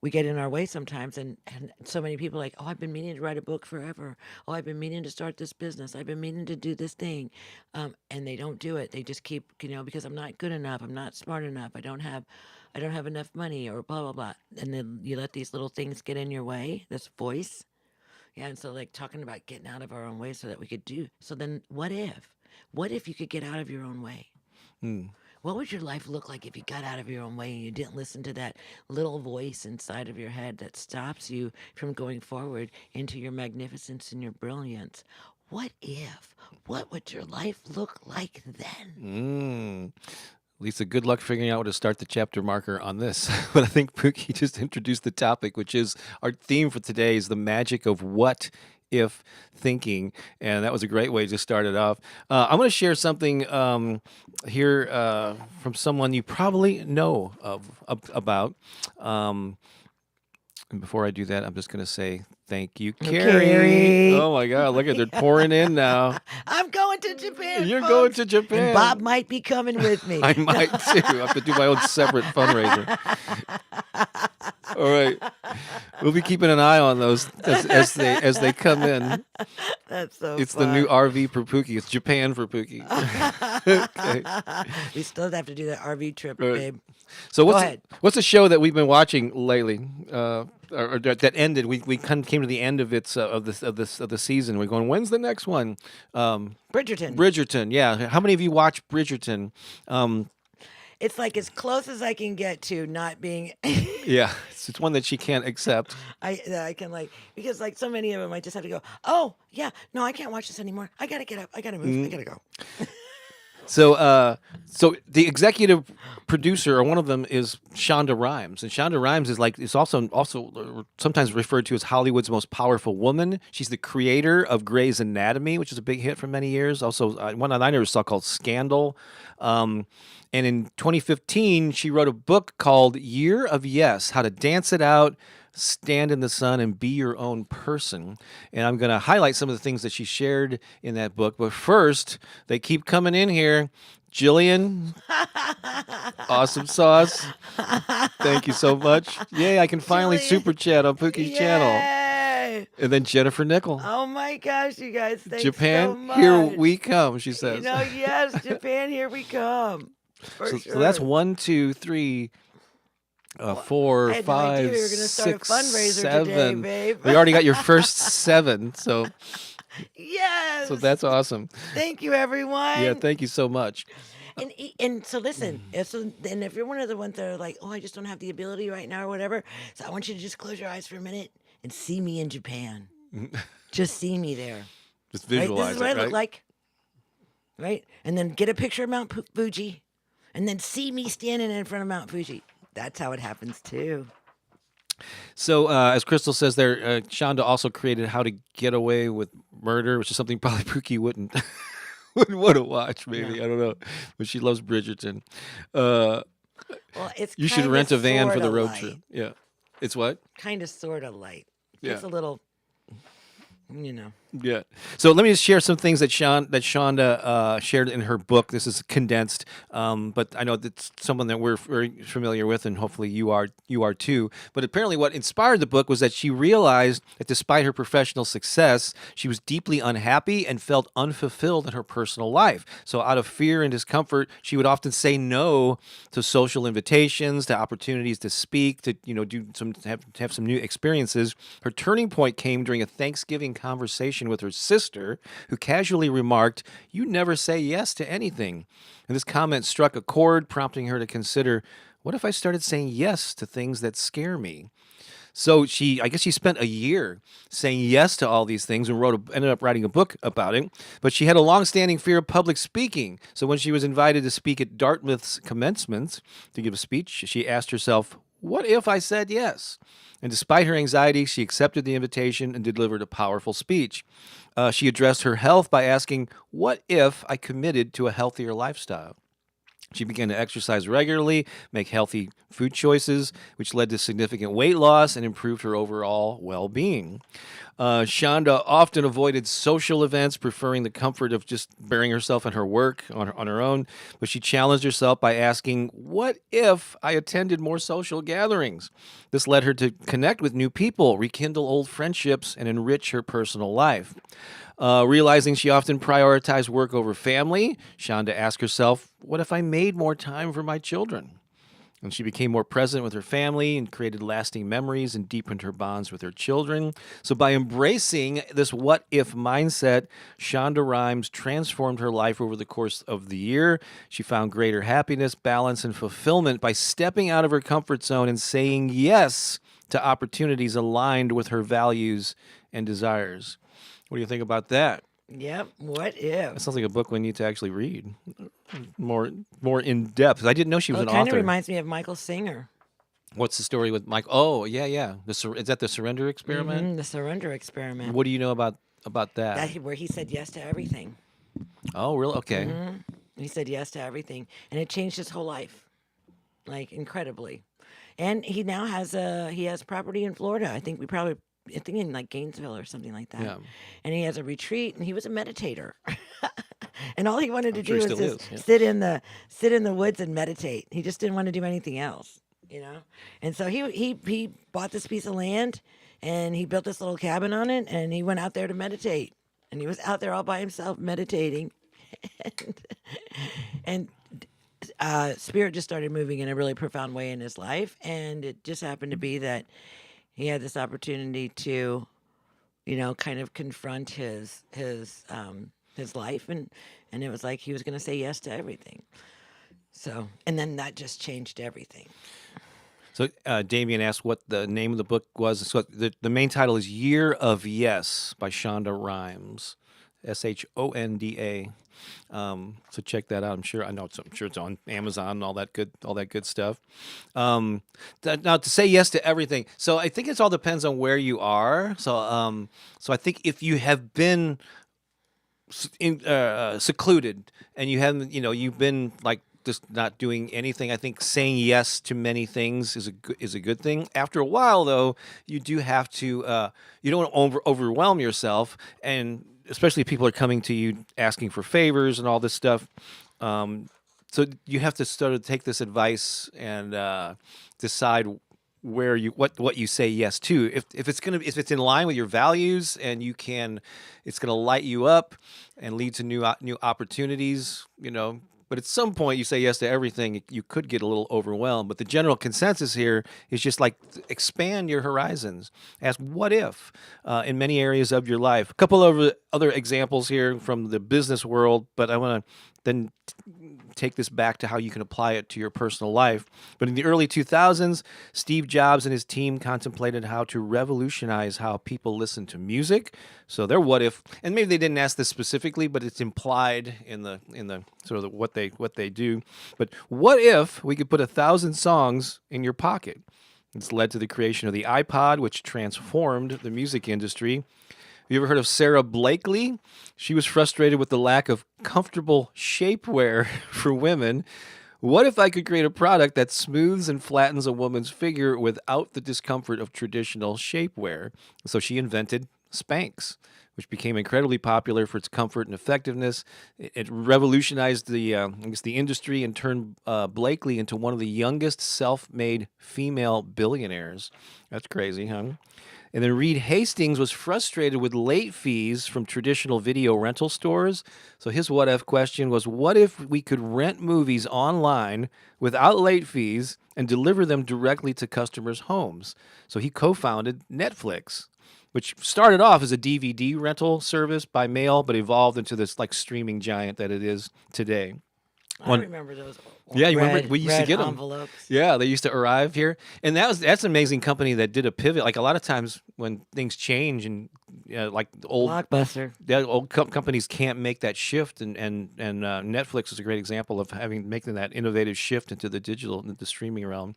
we get in our way sometimes, and so many people oh, I've been meaning to write a book forever. Oh, I've been meaning to start this business. I've been meaning to do this thing, and they don't do it. They just keep, because I'm not good enough. I'm not smart enough. I don't have enough money, or blah blah blah. And then you let these little things get in your way. This voice, yeah. And so talking about getting out of our own way so that we could do. So then, what if you could get out of your own way? What would your life look like if you got out of your own way and you didn't listen to that little voice inside of your head that stops you from going forward into your magnificence and your brilliance? What would your life look like then? Lisa, good luck figuring out where to start the chapter marker on this. But I think Pooki just introduced the topic, which is our theme for today is the magic of what if thinking, and that was a great way to start it off. I'm going to share something here from someone you probably know about. And before I do that, I'm just going to say thank you, Carrie. Oh my God, look at they're pouring in now. I'm going to Japan. You're folks. going to Japan. And Bob might be coming with me. I might too. I have to do my own separate fundraiser. All right, we'll be keeping an eye on those as they come in. That's so. It's fun. the new RV for Pooki. It's Japan for Pooki. Okay. We still have to do that RV trip, Right. babe. So Go ahead. what's a show that we've been watching lately, or that ended? We kind of came to the end of its of the season. We're going. When's the next one? Bridgerton. Bridgerton. Yeah. How many of you watched Bridgerton? It's as close as I can get to not being. Yeah, it's one that she can't accept. I can because so many of them I just have to go. Oh yeah, no, I can't watch this anymore. I gotta get up. I gotta move. I gotta go. So the executive producer, or one of them, is Shonda Rhimes, and Shonda Rhimes is also sometimes referred to as Hollywood's most powerful woman. She's the creator of Grey's Anatomy, which is a big hit for many years. Also, one that I never saw called Scandal. And in 2015, she wrote a book called Year of Yes: How to Dance It Out, Stand in the Sun, and Be Your Own Person. And I'm going to highlight some of the things that she shared in that book. But first, they keep coming in here. Jillian, awesome sauce. Thank you so much. Yay, I can finally Jillian. super chat on Pookie's channel. Yay! And then Jennifer Nickel. Oh my gosh, you guys! Thanks Japan, so much. here we come, she says. Yes, Japan, here we come. For So that's sure. 1, 2, 3, 4, I had no 5, idea we were gonna start a 6, fundraiser 7. today, babe. We already got your first 7, so Yes. that's awesome. Thank you, everyone. Yeah, thank you so much. And so listen, if you're one of the ones that are like, oh, I just don't have the ability right now or whatever, so I want you to just close your eyes for a minute and see me in Japan. Just see me there. Just Right? This visualize is what it, I look right? like. Right? And then get a picture of Mount Fuji, and then see me standing in front of Mount Fuji. That's how it happens too. So, as Crystal says there, Shonda also created How to Get Away with Murder, which is something probably Pookie wouldn't wouldn't want to watch. Maybe No. I don't know, but she loves Bridgerton. Uh, Well, it's you should kinda, rent a van for the sorta road light. trip. Yeah, it's what? Kind of, sort of light. Yeah. Just a little, you know. Yeah. So let me just share some things that Shonda shared in her book. This is condensed, but I know that's someone that we're very familiar with, and hopefully you are too. But apparently, what inspired the book was that she realized that despite her professional success, she was deeply unhappy and felt unfulfilled in her personal life. So, out of fear and discomfort, she would often say no to social invitations, to opportunities to speak, to have some new experiences. Her turning point came during a Thanksgiving conversation with her sister, who casually remarked, "You never say yes to anything." And this comment struck a chord, prompting her to consider, what if I started saying yes to things that scare me? So I guess she spent a year saying yes to all these things and ended up writing a book about it. But she had a long-standing fear of public speaking. So when she was invited to speak at Dartmouth's commencement to give a speech, she asked herself, what if I said yes? And despite her anxiety, she accepted the invitation and delivered a powerful speech. She addressed her health by asking, what if I committed to a healthier lifestyle? She began to exercise regularly, make healthy food choices, which led to significant weight loss and improved her overall well-being. Shonda often avoided social events, preferring the comfort of just burying herself in her work on her own. But she challenged herself by asking, what if I attended more social gatherings? This led her to connect with new people, rekindle old friendships, and enrich her personal life. Realizing she often prioritized work over family, Shonda asked herself, what if I made more time for my children? And she became more present with her family and created lasting memories and deepened her bonds with her children. So by embracing this what if mindset, Shonda Rhimes transformed her life over the course of the year. She found greater happiness, balance, and fulfillment by stepping out of her comfort zone and saying yes to opportunities aligned with her values and desires. What do you think about that? Yep. What if? That sounds like a book we need to actually read more in depth. I didn't know she was Well, an it kind of author. reminds me of Michael Singer. What's the story with Mike? Oh, yeah. Is that the surrender experiment? The surrender experiment. What do you know about that? Where he said yes to everything. Oh, really? Okay. He said yes to everything, and it changed his whole life, like incredibly. And he now has property in Florida. I think in like Gainesville or something like that. Yeah. And he has a retreat, and he was a meditator. And all he wanted to I'm do sure he was still just is, yeah. sit in the woods and meditate. He just didn't want to do anything else, And so he bought this piece of land, and he built this little cabin on it, and he went out there to meditate. And he was out there all by himself meditating, and spirit just started moving in a really profound way in his life. And it just happened to be that he had this opportunity to, kind of confront his life, and it was like he was going to say yes to everything. So, and then that just changed everything. So Damien asked what the name of the book was. So the main title is Year of Yes by Shonda Rhimes, Shonda. So check that out. I'm sure it's on Amazon and all that good stuff. Now to say yes to everything. So I think it all depends on where you are. So I think if you have been secluded and you haven't, you've been like just not doing anything, I think saying yes to many things is a good thing. After a while, though, you do have to you don't want to overwhelm yourself, and especially if people are coming to you asking for favors and all this stuff. So you have to sort of take this advice and decide where what you say yes to. If it's in line with your values and it's gonna light you up and lead to new opportunities, But at some point, you say yes to everything, you could get a little overwhelmed. But the general consensus here is just like expand your horizons. Ask what if in many areas of your life. A couple of other examples here from the business world, but I want to then take this back to how you can apply it to your personal life. But in the early 2000s, Steve Jobs and his team contemplated how to revolutionize how people listen to music. So their what if, and maybe they didn't ask this specifically, but it's implied in the sort of what they do. But what if we could put 1,000 songs in your pocket? It's led to the creation of the iPod, which transformed the music industry. Have you ever heard of Sarah Blakely? She was frustrated with the lack of comfortable shapewear for women. What if I could create a product that smooths and flattens a woman's figure without the discomfort of traditional shapewear? So she invented Spanx, which became incredibly popular for its comfort and effectiveness. It revolutionized the industry and turned Blakely into one of the youngest self-made female billionaires. That's crazy, huh? And then Reed Hastings was frustrated with late fees from traditional video rental stores. So his what if question was, what if we could rent movies online without late fees and deliver them directly to customers' homes? So he co-founded Netflix, which started off as a DVD rental service by mail, but evolved into this like streaming giant that it is today. I remember those. Yeah, you remember red- we used to red get them. envelopes. Yeah, they used to arrive here, and that's an amazing company that did a pivot. Like a lot of times when things change and like old Blockbuster. companies can't make that shift, and Netflix is a great example of making that innovative shift into the digital, into the streaming realm.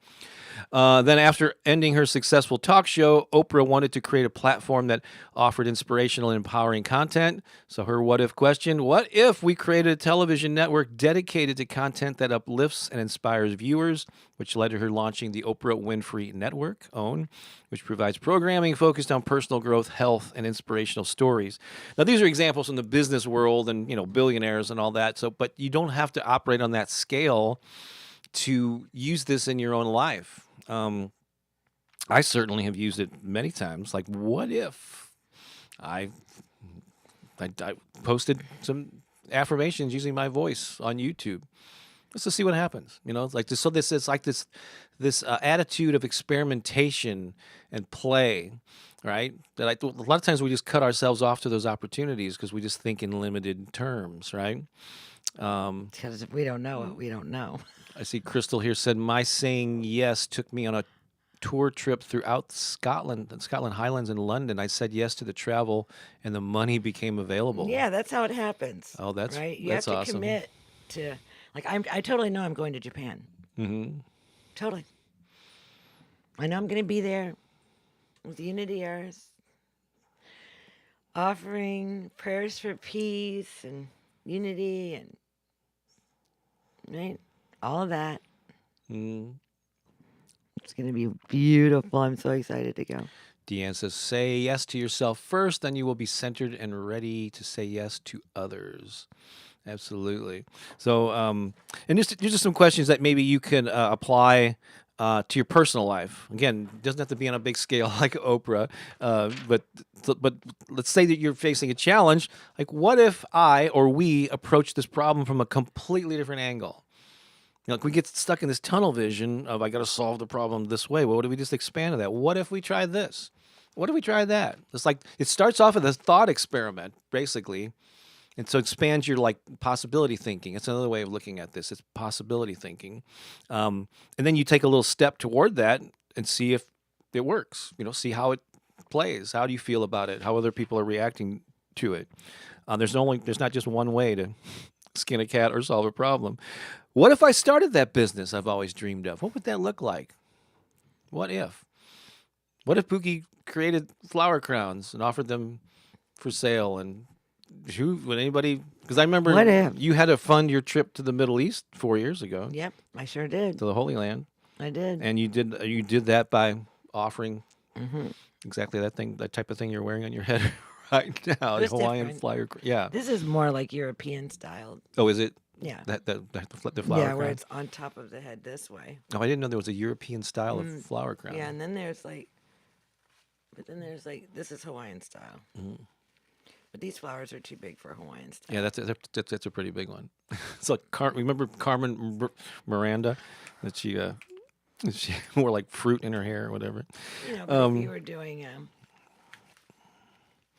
Then after ending her successful talk show, Oprah wanted to create a platform that offered inspirational and empowering content. So her what if question, what if we created a television network dedicated to content that uplifts and inspires viewers, which led to her launching the Oprah Winfrey Network, OWN, which provides programming focused on personal growth, health, and inspirational stories. Now, these are examples from the business world and, billionaires and all that. So, but you don't have to operate on that scale to use this in your own life. I certainly have used it many times. Like, what if I posted some affirmations using my voice on YouTube? Let's just see what happens. It's like this. So it's like this attitude of experimentation and play, right? That a lot of times we just cut ourselves off to those opportunities because we just think in limited terms, right? Because if we don't know it, we don't know. I see Crystal here said, my saying yes took me on a tour trip throughout Scotland Highlands and London. I said yes to the travel and the money became available. Yeah, that's how it happens. Oh, that's right. You that's have to awesome. commit to. Like I totally know I'm going to Japan. Mm-hmm. Totally. I know I'm going to be there with Unity Earth, offering prayers for peace and unity and right, all of that. Mm. It's going to be beautiful. I'm so excited to go. Deanne says, say yes to yourself first, then you will be centered and ready to say yes to others. Absolutely. So, and just some questions that maybe you can apply to your personal life. Again, it doesn't have to be on a big scale like Oprah, but let's say that you're facing a challenge. Like, what if I or we approach this problem from a completely different angle? Like we get stuck in this tunnel vision of I got to solve the problem this way. Well, what if we just expand to that? What if we tried this? What if we tried that? It's like it starts off with a thought experiment, basically. And so expands your possibility thinking. It's another way of looking at this. It's possibility thinking. And then you take a little step toward that and see if it works. See how it plays. How do you feel about it? How other people are reacting to it. There's not just one way to skin a cat or solve a problem. What if I started that business I've always dreamed of? What would that look like? What if? What if Pooki created flower crowns and offered them for sale and would anybody? Because I remember What if? you had to fund your trip to the Middle East 4 years ago. Yep, I sure did. To the Holy Land. I did. And you did that by offering Mm-hmm. exactly that type of thing you're wearing on your head right now, the It's Hawaiian different. flyer. Yeah. This is more like European style. Oh, is it? Yeah. The flower Yeah, crown. where it's on top of the head this way. Oh, I didn't know there was a European style of flower crown. Yeah, and then there's this is Hawaiian style. Mm. But these flowers are too big for Hawaiian style. Yeah, that's a pretty big one. It's like remember Carmen Miranda, that she wore like fruit in her hair or whatever. But if you were doing,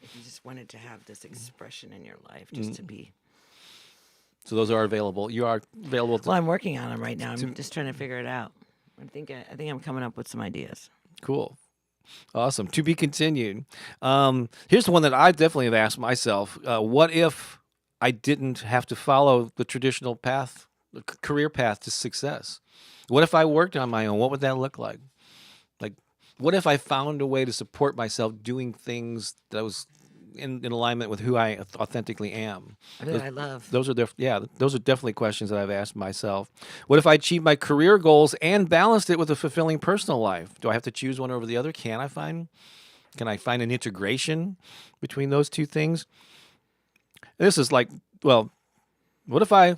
if you just wanted to have this expression in your life, just to be So those are available. You are available to. Well, I'm working on them right now. I'm just trying to figure it out. I think I'm coming up with some ideas. Cool. Awesome. To be continued. Here's the one that I definitely have asked myself. What if I didn't have to follow the traditional path, the career path to success? What if I worked on my own? What would that look like? Like, what if I found a way to support myself doing things that was in alignment with who I authentically am? That I love. Those are those are definitely questions that I've asked myself. What if I achieved my career goals and balanced it with a fulfilling personal life? Do I have to choose one over the other? Can I find an integration between those two things? This is like, well, what if I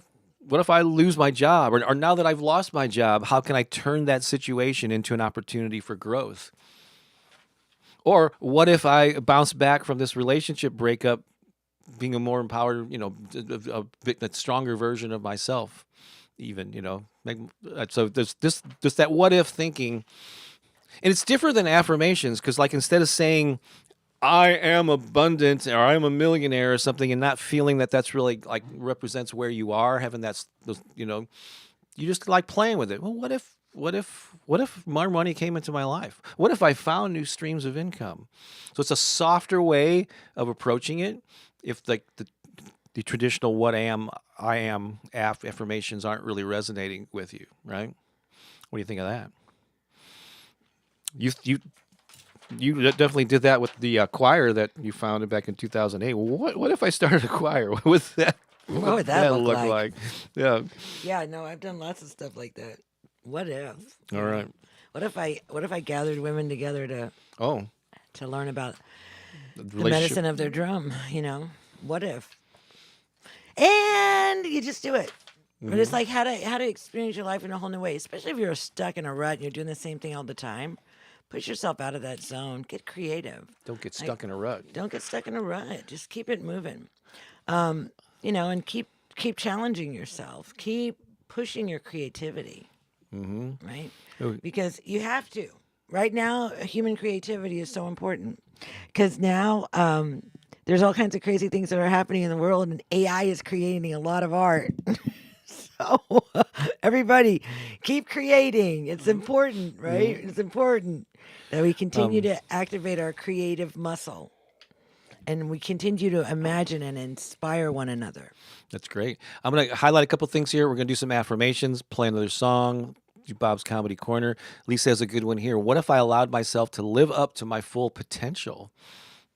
lose my job, or now that I've lost my job, how can I turn that situation into an opportunity for growth? Or what if I bounce back from this relationship breakup being a more empowered, a stronger version of myself, even, so there's that what if thinking, and it's different than affirmations, because like instead of saying I am abundant or I'm a millionaire or something, and not feeling that that's really like represents where you are, having you just like playing with it. Well, what if more money came into my life? What if I found new streams of income? So it's a softer way of approaching it. If the traditional I am affirmations aren't really resonating with you, right? What do you think of that? You definitely did that with the choir that you founded back in 2008. What if I started a choir? What would that look like? Yeah. Yeah, no, I've done lots of stuff like that. What if? All right. What if I gathered women together to learn about the medicine of their drum? What if? And you just do it. But it's like how to experience your life in a whole new way, especially if you're stuck in a rut and you're doing the same thing all the time. Push yourself out of that zone. Get creative. Don't get stuck in a rut. Don't get stuck in a rut. Just keep it moving. And keep challenging yourself. Keep pushing your creativity. Mm-hmm. Right? Because you have to. Right now, human creativity is so important. Because now there's all kinds of crazy things that are happening in the world, and AI is creating a lot of art. So everybody, keep creating. It's important, right? It's important that we continue to activate our creative muscle, and we continue to imagine and inspire one another. That's great. I'm going to highlight a couple things here. We're going to do some affirmations, play another song, do Bob's Comedy Corner. Lisa has a good one here. What if I allowed myself to live up to my full potential?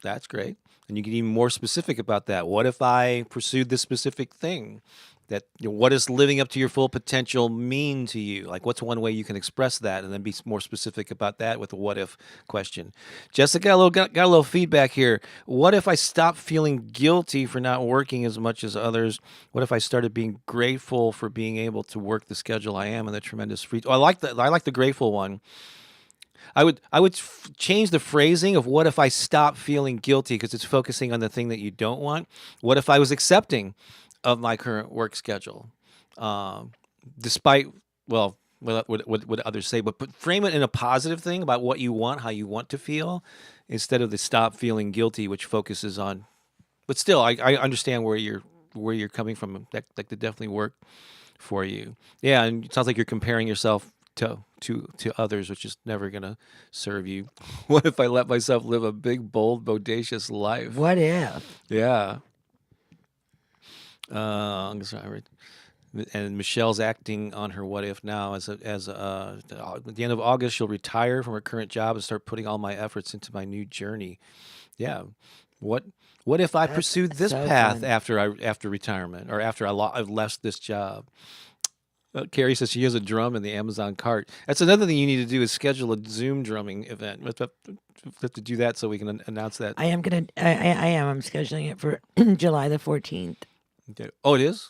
That's great. And you get even more specific about that. What if I pursued this specific thing? That what does living up to your full potential mean to you? Like, what's one way you can express that, and then be more specific about that with a what if question. Jessica, got a little feedback here. What if I stopped feeling guilty for not working as much as others? What if I started being grateful for being able to work the schedule I am and the tremendous freedom? I like the grateful one. I would change the phrasing of what if I stopped feeling guilty, because it's focusing on the thing that you don't want. What if I was accepting of my current work schedule, despite what others say, but frame it in a positive thing about what you want, how you want to feel, instead of the stop feeling guilty, which focuses on. But still, I understand where you're coming from. That could definitely work for you. Yeah, and it sounds like you're comparing yourself to others, which is never gonna serve you. What if I let myself live a big, bold, bodacious life? What if? Yeah. And Michelle's acting on her what if now. At the end of August, she'll retire from her current job and start putting all my efforts into my new journey. Yeah. What if I pursued this path fun. after retirement, or after I've left this job? Carrie says she has a drum in the Amazon cart. That's another thing you need to do, is schedule a Zoom drumming event. We have to do that so we can announce that. I am. I'm scheduling it for July the 14th. Okay. Oh, it is?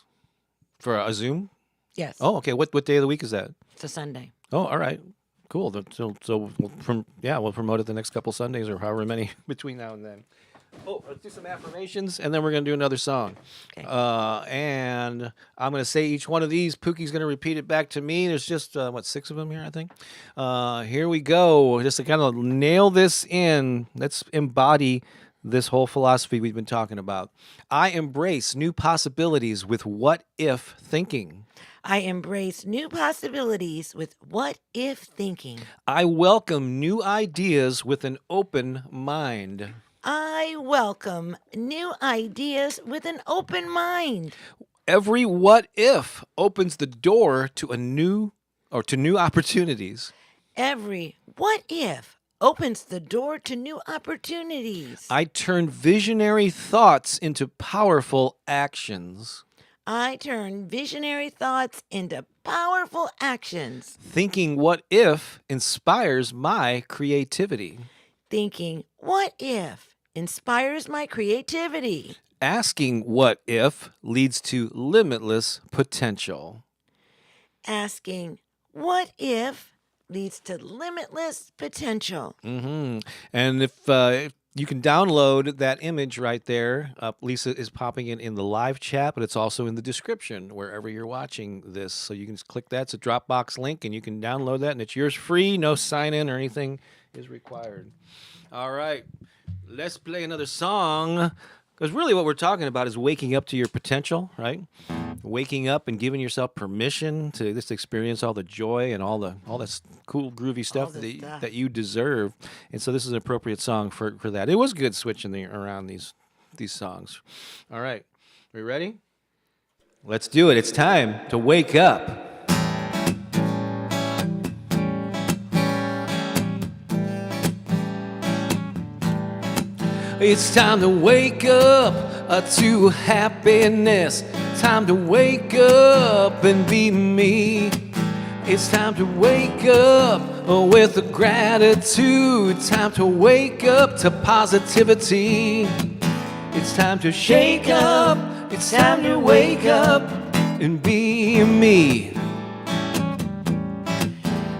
For a Zoom? Yes. Oh, okay. What day of the week is that? It's a Sunday. Oh, all right. Cool. So we'll promote it the next couple Sundays, or however many between now and then. Oh, let's do some affirmations, and then we're going to do another song. Okay. And I'm going to say each one of these. Pooki's going to repeat it back to me. There's just, 6 of them here, I think. Here we go. Just to kind of nail this in, let's embody this whole philosophy we've been talking about. I embrace new possibilities with what if thinking. I embrace new possibilities with what if thinking. I welcome new ideas with an open mind. I welcome new ideas with an open mind. Every what if opens the door to new opportunities. Every what if opens the door to new opportunities. I turn visionary thoughts into powerful actions. I turn visionary thoughts into powerful actions. Thinking what if inspires my creativity. Thinking what if inspires my creativity. Asking what if leads to limitless potential. Asking what if leads to limitless potential. And if you can download that image right there, Lisa is popping it in the live chat, but it's also in the description wherever you're watching this. So you can just click that. It's a Dropbox link, and you can download that, and it's yours free. No sign in or anything is required. All right, let's play another song. Because really what we're talking about is waking up to your potential, right? Waking up and giving yourself permission to just experience all the joy and all this cool, groovy stuff that you deserve. And so this is an appropriate song for that. It was good switching around these songs. All right. Are we ready? Let's do it. It's time to wake up. It's time to wake up to happiness. Time to wake up and be me. It's time to wake up with a gratitude. Time to wake up to positivity. It's time to shake up. It's time to wake up and be me.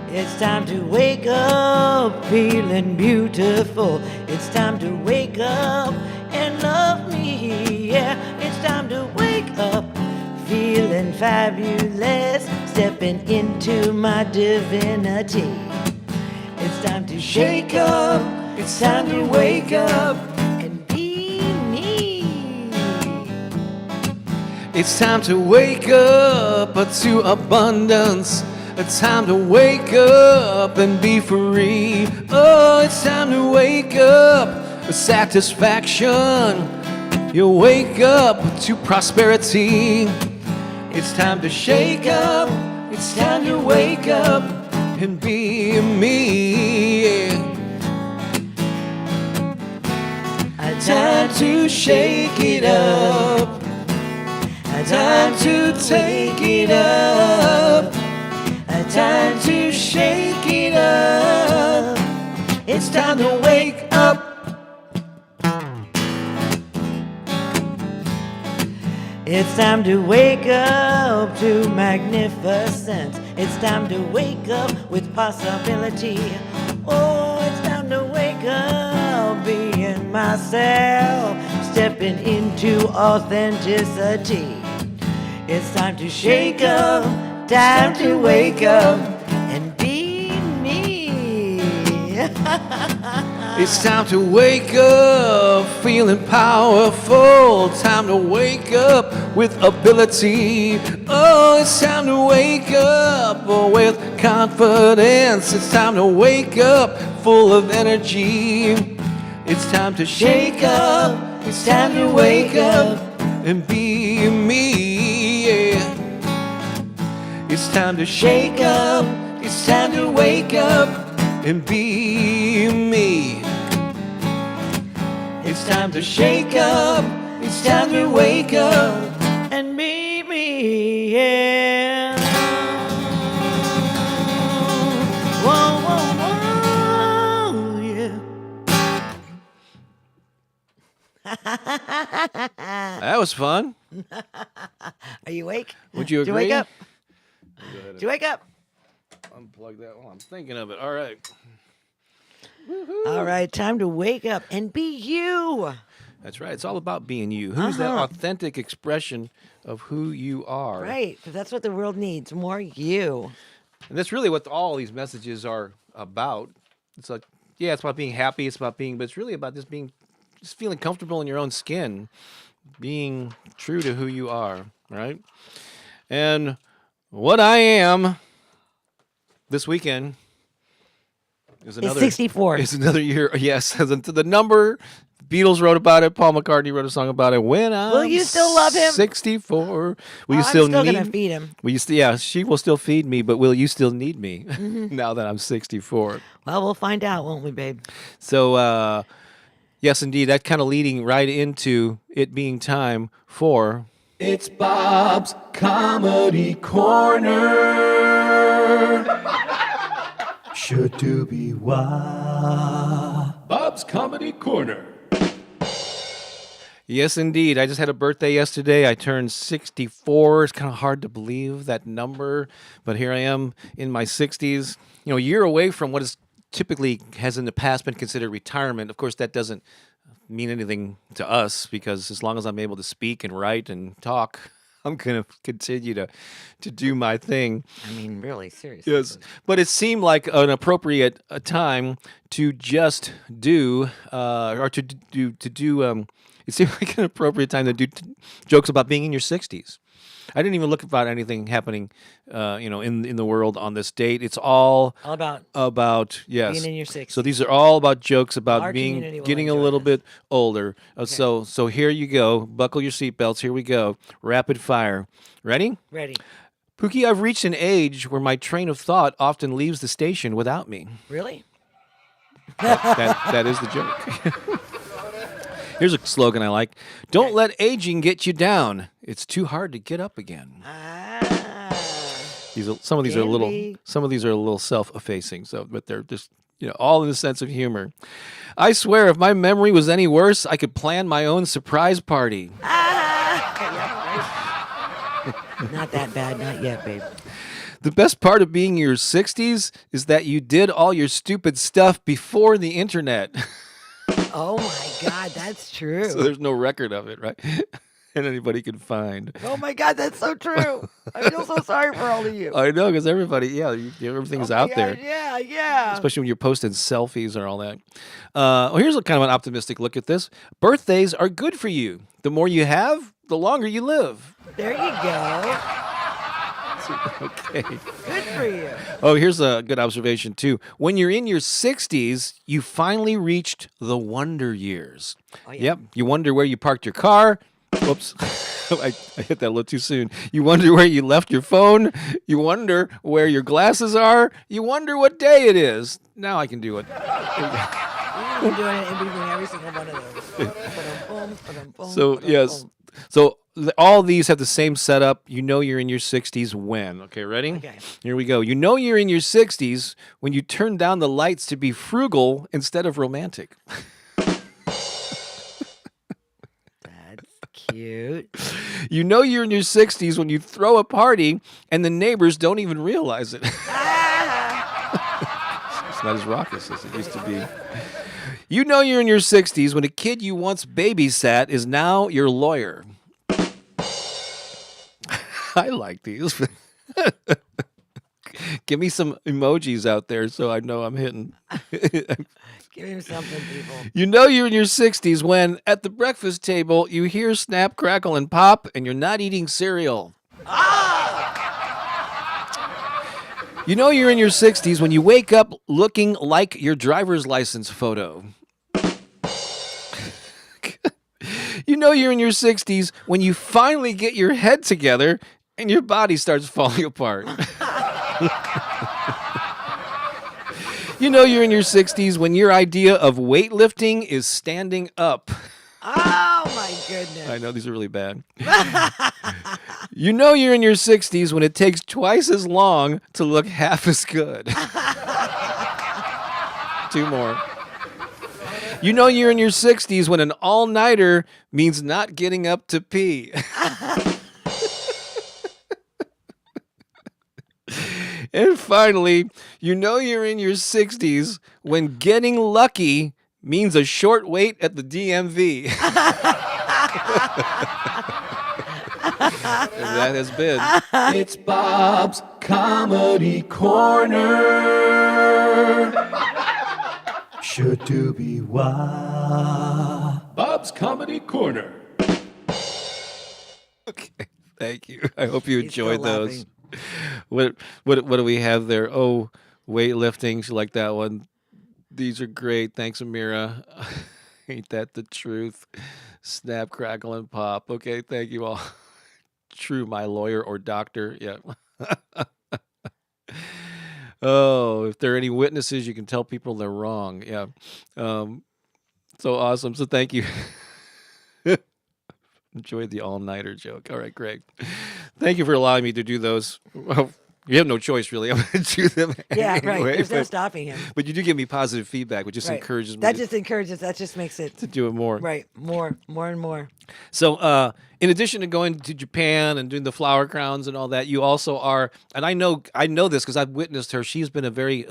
It's time to wake up feeling beautiful. It's time to wake up and love me. Yeah, it's time to wake up feeling fabulous, stepping into my divinity. It's time to shake up. It's time to wake up and be me. It's time to wake up to abundance. It's time to wake up and be free. Oh, it's time to wake up with satisfaction. You wake up to prosperity. It's time to shake up. It's time to wake up and be me. Time to shake it up. Time to take it up. Time to shake it up. It's time to wake up. It's time to wake up to magnificence. It's time to wake up with possibility. Oh, it's time to wake up being myself, stepping into authenticity. It's time to shake up. Time to wake up and be me. It's time to wake up feeling powerful. Time to wake up with ability. Oh, it's time to wake up with confidence. It's time to wake up full of energy. It's time to shake up. It's time to wake up and be me. Yeah. It's time to shake up. It's time to wake up and be me. It's time to shake up. It's time to wake up And be me, yeah. Whoa, whoa, whoa, yeah. That was fun. Are you awake? Would you Did you agree? wake up? Did you wake up? Unplug that while I'm thinking of it. All right. All right, time to wake up and be you. That's right. It's all about being you. Who's that authentic expression of who you are? Right, because that's what the world needs, more you. And that's really what all these messages are about. It's like, yeah, it's about being happy. It's about being, but it's really about just being just feeling comfortable in your own skin, being true to who you are, right? And what I am this weekend is It's another 64. It's another year. Yes, the number. Beatles wrote about it. Paul McCartney wrote a song about it. When I'm Will you still love him? 64. Will you I'm still still need? gonna feed him. Will you yeah, she will still feed me, but will you still need me Mm-hmm. now that I'm 64? Well, we'll find out, won't we, babe? So, yes, indeed, that kind of leading right into it being time for It's Bob's Comedy Corner. Should do be why. Bob's Comedy Corner. Yes, indeed. I just had a birthday yesterday. I turned 64. It's kind of hard to believe that number, but here I am in my 60s. A year away from what is typically has in the past been considered retirement. Of course, that doesn't mean anything to us because as long as I'm able to speak and write and talk, I'm going to continue to do my thing. I mean, really, seriously. Yes, but it seemed like an appropriate time to just do, it seemed like an appropriate time to do jokes about being in your 60s. I didn't even look about anything happening, in the world on this date. It's all about yes. being in your 60s. So these are all about jokes about Our community will getting a enjoy little this. bit older. So here you go. Buckle your seatbelts. Here we go. Rapid fire. Ready? Ready. Pooki, I've reached an age where my train of thought often leaves the station without me. Really? That is the joke. Here's a slogan I like. Don't let aging get you down. It's too hard to get up again. Some of these are a little self-effacing, but they're just all in the sense of humor. I swear, if my memory was any worse, I could plan my own surprise party. Not that bad, not yet, babe. The best part of being in your 60s is that you did all your stupid stuff before the internet. Oh my God, that's true. So there's no record of it, right? And anybody can find. Oh my God, that's so true. I feel so sorry for all of you. I know, because everything's out there. Yeah. Especially when you're posting selfies or all that. Here's kind of an optimistic look at this. Birthdays are good for you. The more you have, the longer you live. There you go. Okay. Good for you. Oh, here's a good observation, too. When you're in your 60s, you finally reached the wonder years. Oh, yeah. Yep. You wonder where you parked your car. Whoops. I hit that a little too soon. You wonder where you left your phone. You wonder where your glasses are. You wonder what day it is. Now I can do it. We've been doing it in between every single one of those. So, yes. So all these have the same setup. You know you're in your 60s when. Okay, ready? Okay. Here we go. You know you're in your 60s when you turn down the lights to be frugal instead of romantic. That's cute. You know you're in your 60s when you throw a party and the neighbors don't even realize it. It's not as raucous as it used to be. You know you're in your 60s when a kid you once babysat is now your lawyer. I like these. Give me some emojis out there so I know I'm hitting. Give him something, people. You know you're in your 60s when, at the breakfast table, you hear snap, crackle, and pop, and you're not eating cereal. You know you're in your 60s when you wake up looking like your driver's license photo. You know you're in your 60s when you finally get your head together and your body starts falling apart. You know you're in your 60s when your idea of weightlifting is standing up. Oh, my goodness. I know these are really bad. You know you're in your 60s when it takes twice as long to look half as good. 2 more. You know you're in your 60s when an all-nighter means not getting up to pee. And finally, you know you're in your 60s when getting lucky means a short wait at the DMV. And that has been It's Bob's Comedy Corner. Should do be why. Bob's Comedy Corner. Okay, thank you. I hope you He's still enjoyed those. laughing. What do we have there? Oh, weightlifting. She liked that one. These are great. Thanks, Amira. Ain't that the truth? Snap, crackle, and pop. Okay, thank you all. True, my lawyer or doctor. Yeah. Oh, if there are any witnesses, you can tell people they're wrong. Yeah. So awesome. So thank you. Enjoyed the all-nighter joke. All right, great. Thank you for allowing me to do those. Well, you have no choice, really. I'm going to do them Yeah, right. anyway. There's no stopping him. But you do give me positive feedback, which just Right. encourages me That just encourages. That just makes it to do it more. right. More and more. So, in addition to going to Japan and doing the flower crowns and all that, you also are, and I know this because I've witnessed her. She's been a very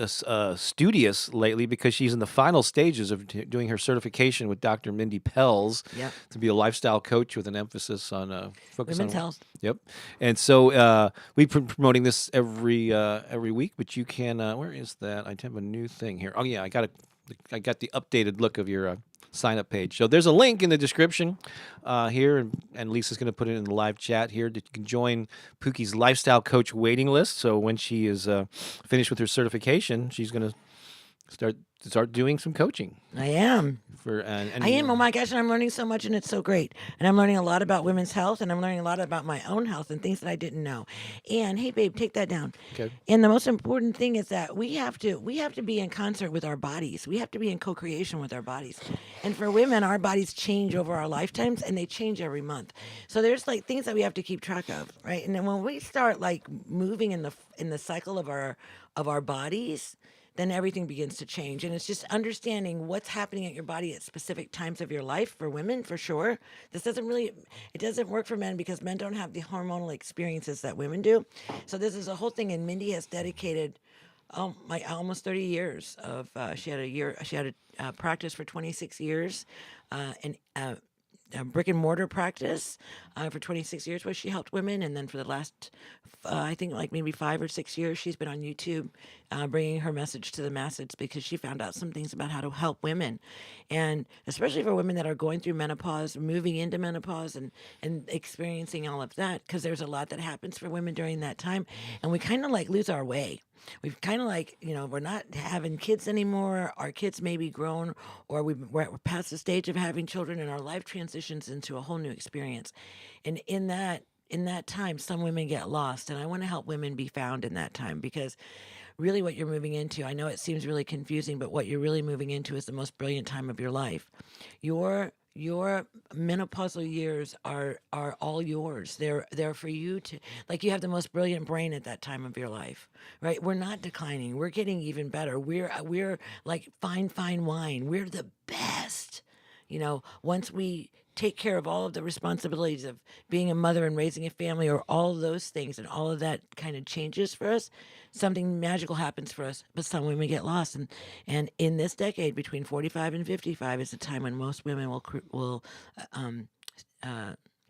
studious lately because she's in the final stages of doing her certification with Dr. Mindy Pelz Yep. to be a lifestyle coach with an emphasis on focus Women's on health. Yep. And so we've been promoting this every week, but you can. Where is that? I have a new thing here. Oh yeah, I got the updated look of your sign up page. So there's a link in the description here, and Lisa's going to put it in the live chat here that you can join Pooki's lifestyle coach waiting list. So when she is finished with her certification, she's going to start doing some coaching I am. and I am. Oh my gosh, and I'm learning so much, and it's so great. And I'm learning a lot about women's health, and I'm learning a lot about my own health and things that I didn't know. And hey, babe, take that down. Okay. And the most important thing is that we have to be in concert with our bodies. We have to be in co-creation with our bodies. And for women, our bodies change over our lifetimes, and they change every month. So there's like things that we have to keep track of, right? And then when we start like moving in the cycle of our bodies, then everything begins to change. And it's just understanding what's happening at your body at specific times of your life for women, for sure. It doesn't work for men because men don't have the hormonal experiences that women do. So this is a whole thing. And Mindy has dedicated almost 30 years of, she had a practice for 26 years, and a brick and mortar practice for 26 years where she helped women. And then for the last, I think like maybe 5 or 6 years, she's been on YouTube bringing her message to the masses because she found out some things about how to help women. And especially for women that are going through menopause, moving into menopause and experiencing all of that, because there's a lot that happens for women during that time. And we kind of like lose our way. We've kind of like, we're not having kids anymore. Our kids may be grown, or we're past the stage of having children, and our life transitions into a whole new experience. And in that time, some women get lost, and I want to help women be found in that time, because really what you're moving into, I know it seems really confusing, but what you're really moving into is the most brilliant time of your life. Your menopausal years are all yours. They're for you to, like, you have the most brilliant brain at that time of your life, right? We're not declining. We're getting even better. We're like fine wine. We're the best. Once we take care of all of the responsibilities of being a mother and raising a family, or all of those things, and all of that kind of changes for us, something magical happens for us. But some women get lost, and in this decade between 45 and 55 is the time when most women will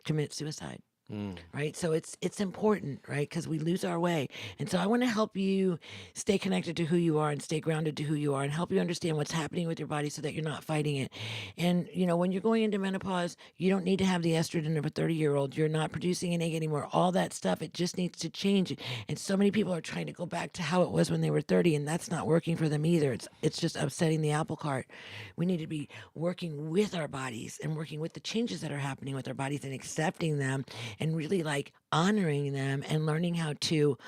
commit suicide. Right. So it's important, right? Because we lose our way. And so I want to help you stay connected to who you are and stay grounded to who you are, and help you understand what's happening with your body so that you're not fighting it. And, when you're going into menopause, you don't need to have the estrogen of a 30-year-old. You're not producing an egg anymore. All that stuff, it just needs to change. And so many people are trying to go back to how it was when they were 30, and that's not working for them either. It's just upsetting the apple cart. We need to be working with our bodies and working with the changes that are happening with our bodies and accepting them, and really like honoring them and learning how to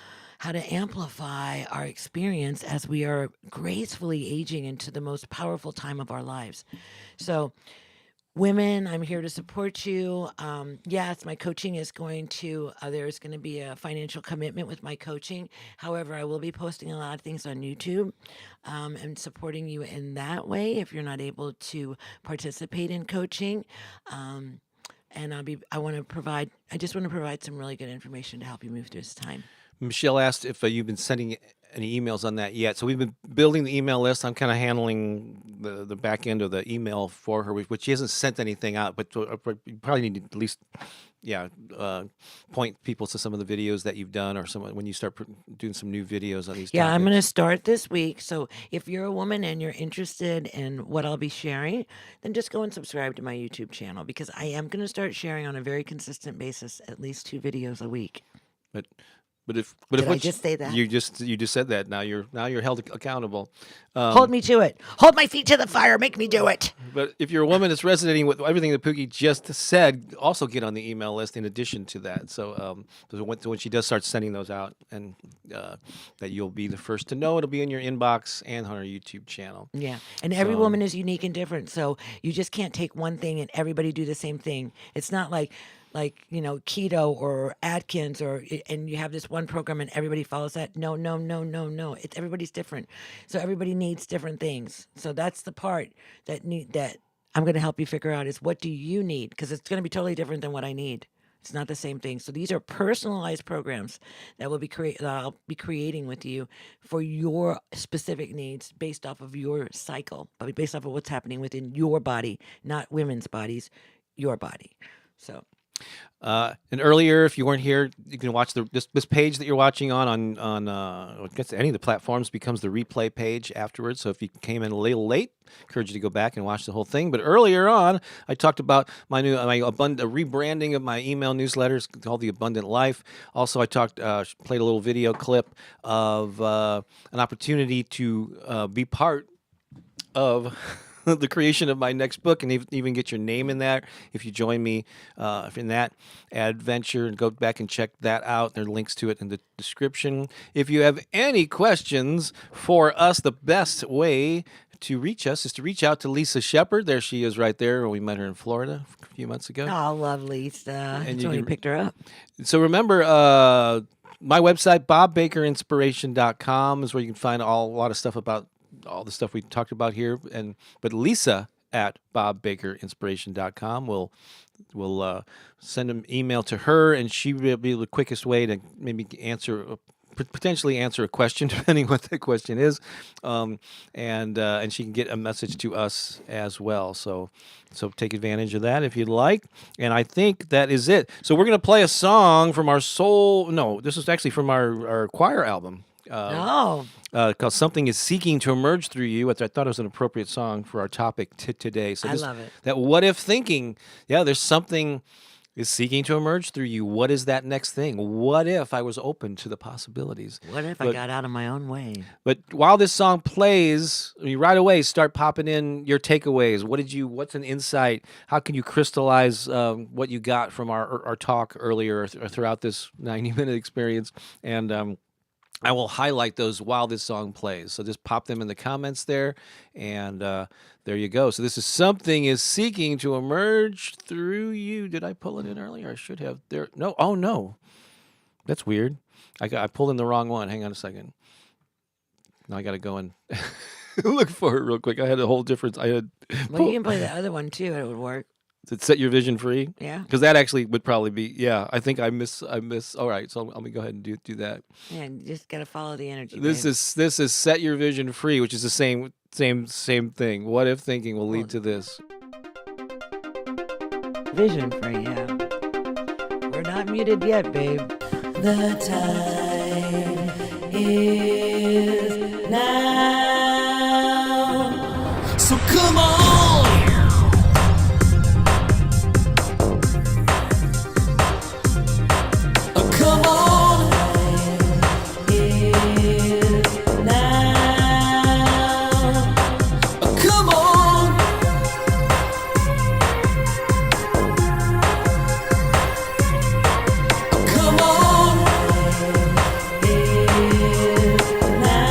amplify our experience as we are gracefully aging into the most powerful time of our lives. So women, I'm here to support you. Yes, my coaching is going to, there's going to be a financial commitment with my coaching. However, I will be posting a lot of things on YouTube and supporting you in that way if you're not able to participate in coaching. And I just want to provide some really good information to help you move through this time. Michelle asked if you've been sending any emails on that yet. So we've been building the email list. I'm kind of handling the back end of the email for her, which she hasn't sent anything out. But you probably need to at least, point people to some of the videos that you've done, or some when you start doing some new videos on these. Yeah, I'm going to topics. start this week. So if you're a woman and you're interested in what I'll be sharing, then just go and subscribe to my YouTube channel, because I am going to start sharing on a very consistent basis at least 2 videos a week. But Did if I just say that? you just said that, now you're held accountable. Hold me to it. Hold my feet to the fire. Make me do it. But if you're a woman that's resonating with everything that Pooki just said, also get on the email list in addition to that. So when she does start sending those out, and that you'll be the first to know, it'll be in your inbox and on our YouTube channel. Yeah. And every So, woman is unique and different. So you just can't take one thing and everybody do the same thing. It's not like keto or Atkins, and you have this one program and everybody follows that. No. It's everybody's different. So everybody needs different things. So that's the part that I'm going to help you figure out, is what do you need? Because it's going to be totally different than what I need. It's not the same thing. So these are personalized programs that I'll be creating with you for your specific needs, based off of your cycle, but based off of what's happening within your body, not women's bodies, your body. So. And earlier, if you weren't here, you can watch this page that you're watching on I guess any of the platforms becomes the replay page afterwards. So if you came in a little late, I encourage you to go back and watch the whole thing. But earlier on, I talked about my rebranding of my email newsletters called The Abundant Life. Also, I played a little video clip of an opportunity to be part of the creation of my next book, and even get your name in there if you join me in that adventure. And go back and check that out. There are links to it in the description. If you have any questions for us, the best way to reach us is to reach out to Lisa Shepard. There she is right there. We met her in Florida a few months ago. Oh, love Lisa. And That's when you picked her up. So remember, my website, bobbakerinspiration.com, is where you can find a lot of stuff about all the stuff we talked about here. But Lisa at bobbakerinspiration.com will send an email to her, and she will be the quickest way to maybe potentially answer a question, depending what that question is, and she can get a message to us as well. So take advantage of that if you'd like. And I think that is it. So we're going to play a song from our this is actually from our choir album. Because Something is Seeking to Emerge Through You, which I thought was an appropriate song for our topic today. So I love it. That what if thinking, there's something is seeking to emerge through you. What is that next thing? What if I was open to the possibilities? What if I got out of my own way? But while this song plays, you right away start popping in your takeaways. What's an insight? How can you crystallize what you got from our talk earlier or throughout this 90-minute experience? And I will highlight those while this song plays. So just pop them in the comments there, and there you go. So this is Something is Seeking to Emerge Through You. Did I pull it in earlier? I should have. There. No. Oh, no. That's weird. I pulled in the wrong one. Hang on a second. Now I got to go and look for it real quick. I had a whole different. Well, you can play the other one, too. It would work. Does it Set Your Vision Free? Yeah. Because that actually would probably be, I think I miss. All right, so let me go ahead and do that. Yeah, you just got to follow the energy. This is Set Your Vision Free, which is the same thing. What if thinking will lead to this? Vision free, yeah. We're not muted yet, babe. The time is now. So come on. Come on. Is now. Come on. Come on. Is now.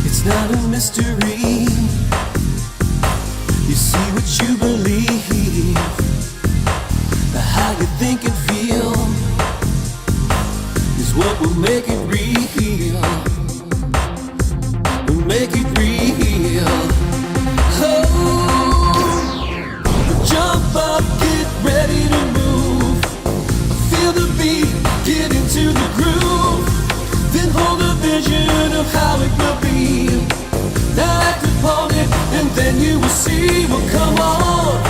It's not a mystery. You see what you believe. How you think and feel is what will make it real. Will make it real. Oh, jump up, get ready to move. will see. Well, come on.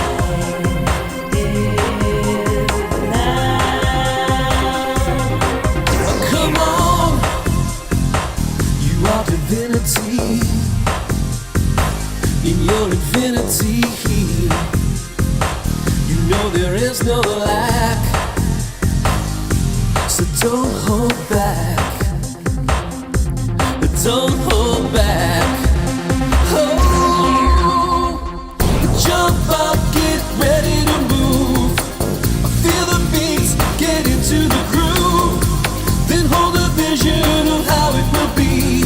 Come on. You are divinity. In your infinity, you know there is no lack. So don't hold back. Don't hold back. Oh, jump up, get ready to move. Feel the beats, get into the groove. Then hold a vision of how it will be.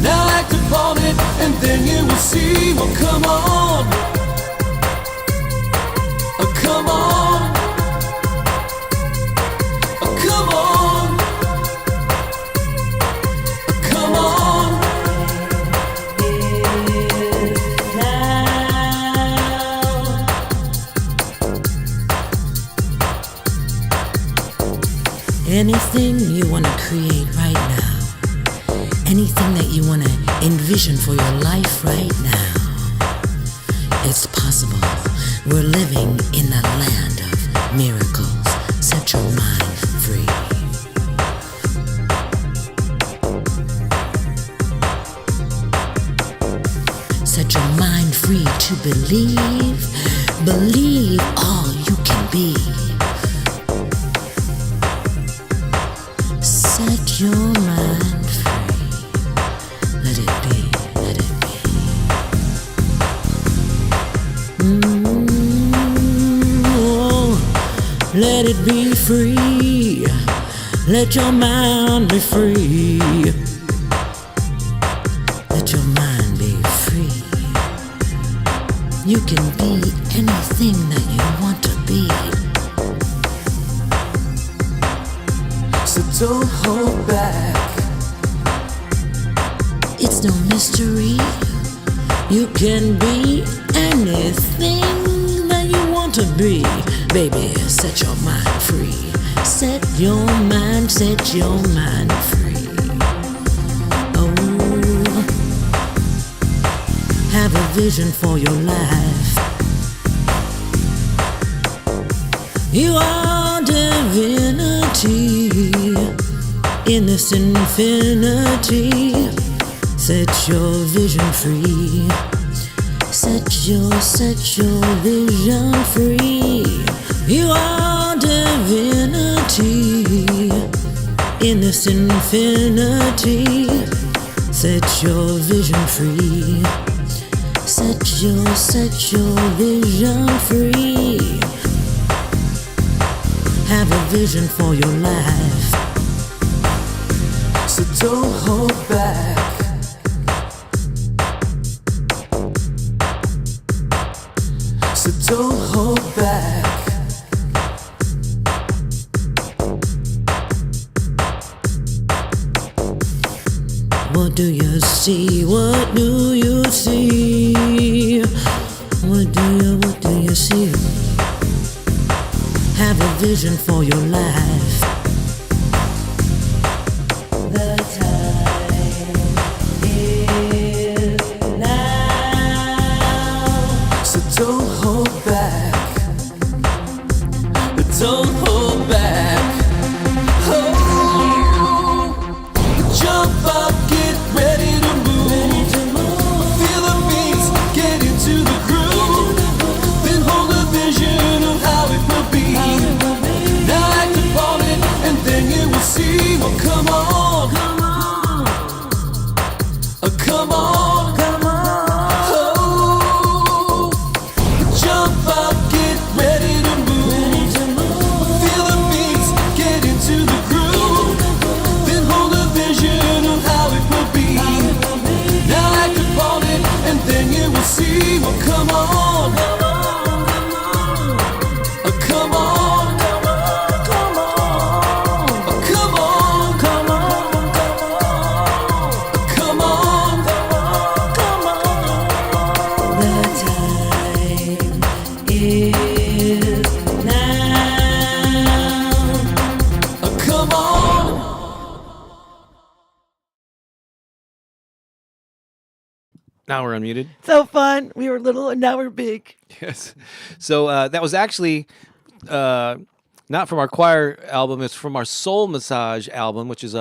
Now act upon it, and then you will see. Well, come on. Oh, come on. Oh, come on. Come on. Anything you want to create right now, anything that you want to envision for your life right now, it's possible. We're living in the land of miracles. Set your mind free. Set your mind free to believe all you can be. Set your mind free. Let it be, let it be. Oh, let it be free. Let your mind be free. Let your mind be free. You can be anything that you want to be. So don't hold back. It's no mystery. You can be anything that you want to be. Baby, set your mind free. Set your mind free. Oh, have a vision for your life. You are divinity in this infinity. Set your vision free. Set your vision free. You are divinity in this infinity. Set your vision free. Set your vision free. Have a vision for your life. So don't hold back. So don't hold back. What do you see? What do you see? What do you see? Have a vision for your life. The time is now. So don't hold back. Don't hold back. Oh, jump up, get ready to move. Feel the beats, get into the groove. Then hold a vision of how it will be. Now act upon Now we're unmuted. So fun. We were little and now we're big. Yes. So that was actually not from our choir album. It's from our Soul Massage album, which is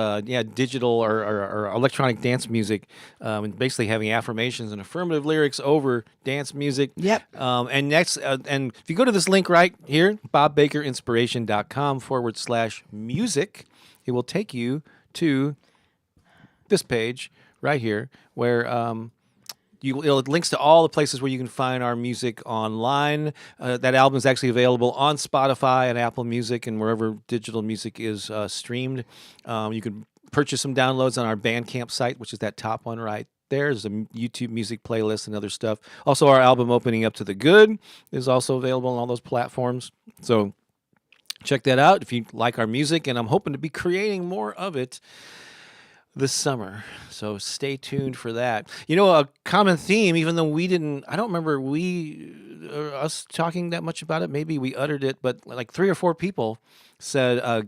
digital or electronic dance music, and basically having affirmations and affirmative lyrics over dance music. Yep. And next, and if you go to this link right here, bobbakerinspiration.com/music, it will take you to this page right here where it links to all the places where you can find our music online. That album is actually available on Spotify and Apple Music and wherever digital music is streamed. You can purchase some downloads on our Bandcamp site, which is that top one right there. There's a YouTube music playlist and other stuff. Also, our album Opening Up to the Good is also available on all those platforms. So check that out if you like our music, and I'm hoping to be creating more of it this summer. So stay tuned for that. You know, a common theme, even though I don't remember us talking that much about it. Maybe we uttered it, but like 3 or 4 people said,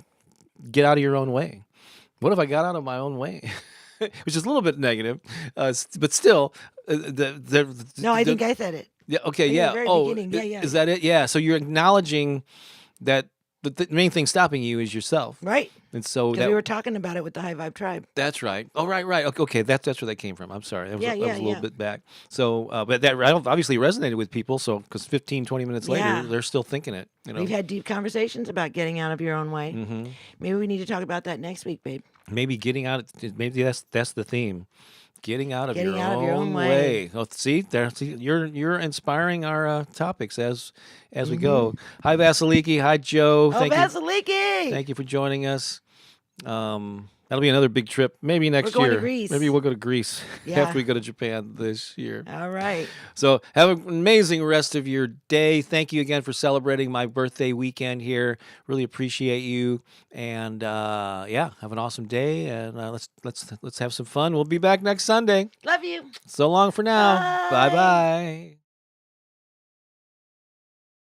get out of your own way. What if I got out of my own way? Which is a little bit negative, but still. No, I think I said it. Yeah. Okay. In Yeah. the very Oh, beginning. Yeah. is that it? Yeah. So you're acknowledging that the main thing stopping you is yourself. Right. And so Because we were talking about it with the High Vibe Tribe. That's right. Oh, right. Okay, that's where that came from. I'm sorry. That was, Yeah, that was a yeah, little bit back. So, but that obviously resonated with people. So, because 15, 20 minutes later, Yeah. they're still thinking it. You know, We've had deep conversations about getting out of your own way. Mm-hmm. Maybe we need to talk about that next week, babe. Maybe getting out. Maybe that's the theme. Getting out of Getting your out of your own own way. way. Oh, see, you're inspiring our topics as we go. Hi, Vasiliki. Hi, Joe. Oh, Vasiliki! Thank you for joining us. That'll be another big trip. Maybe next We're going year. to Greece. Maybe we'll go to Greece Yeah. after we go to Japan this year. All right. So have an amazing rest of your day. Thank you again for celebrating my birthday weekend here. Really appreciate you. And have an awesome day. And let's have some fun. We'll be back next Sunday. Love you. So long for now. Bye. Bye-bye.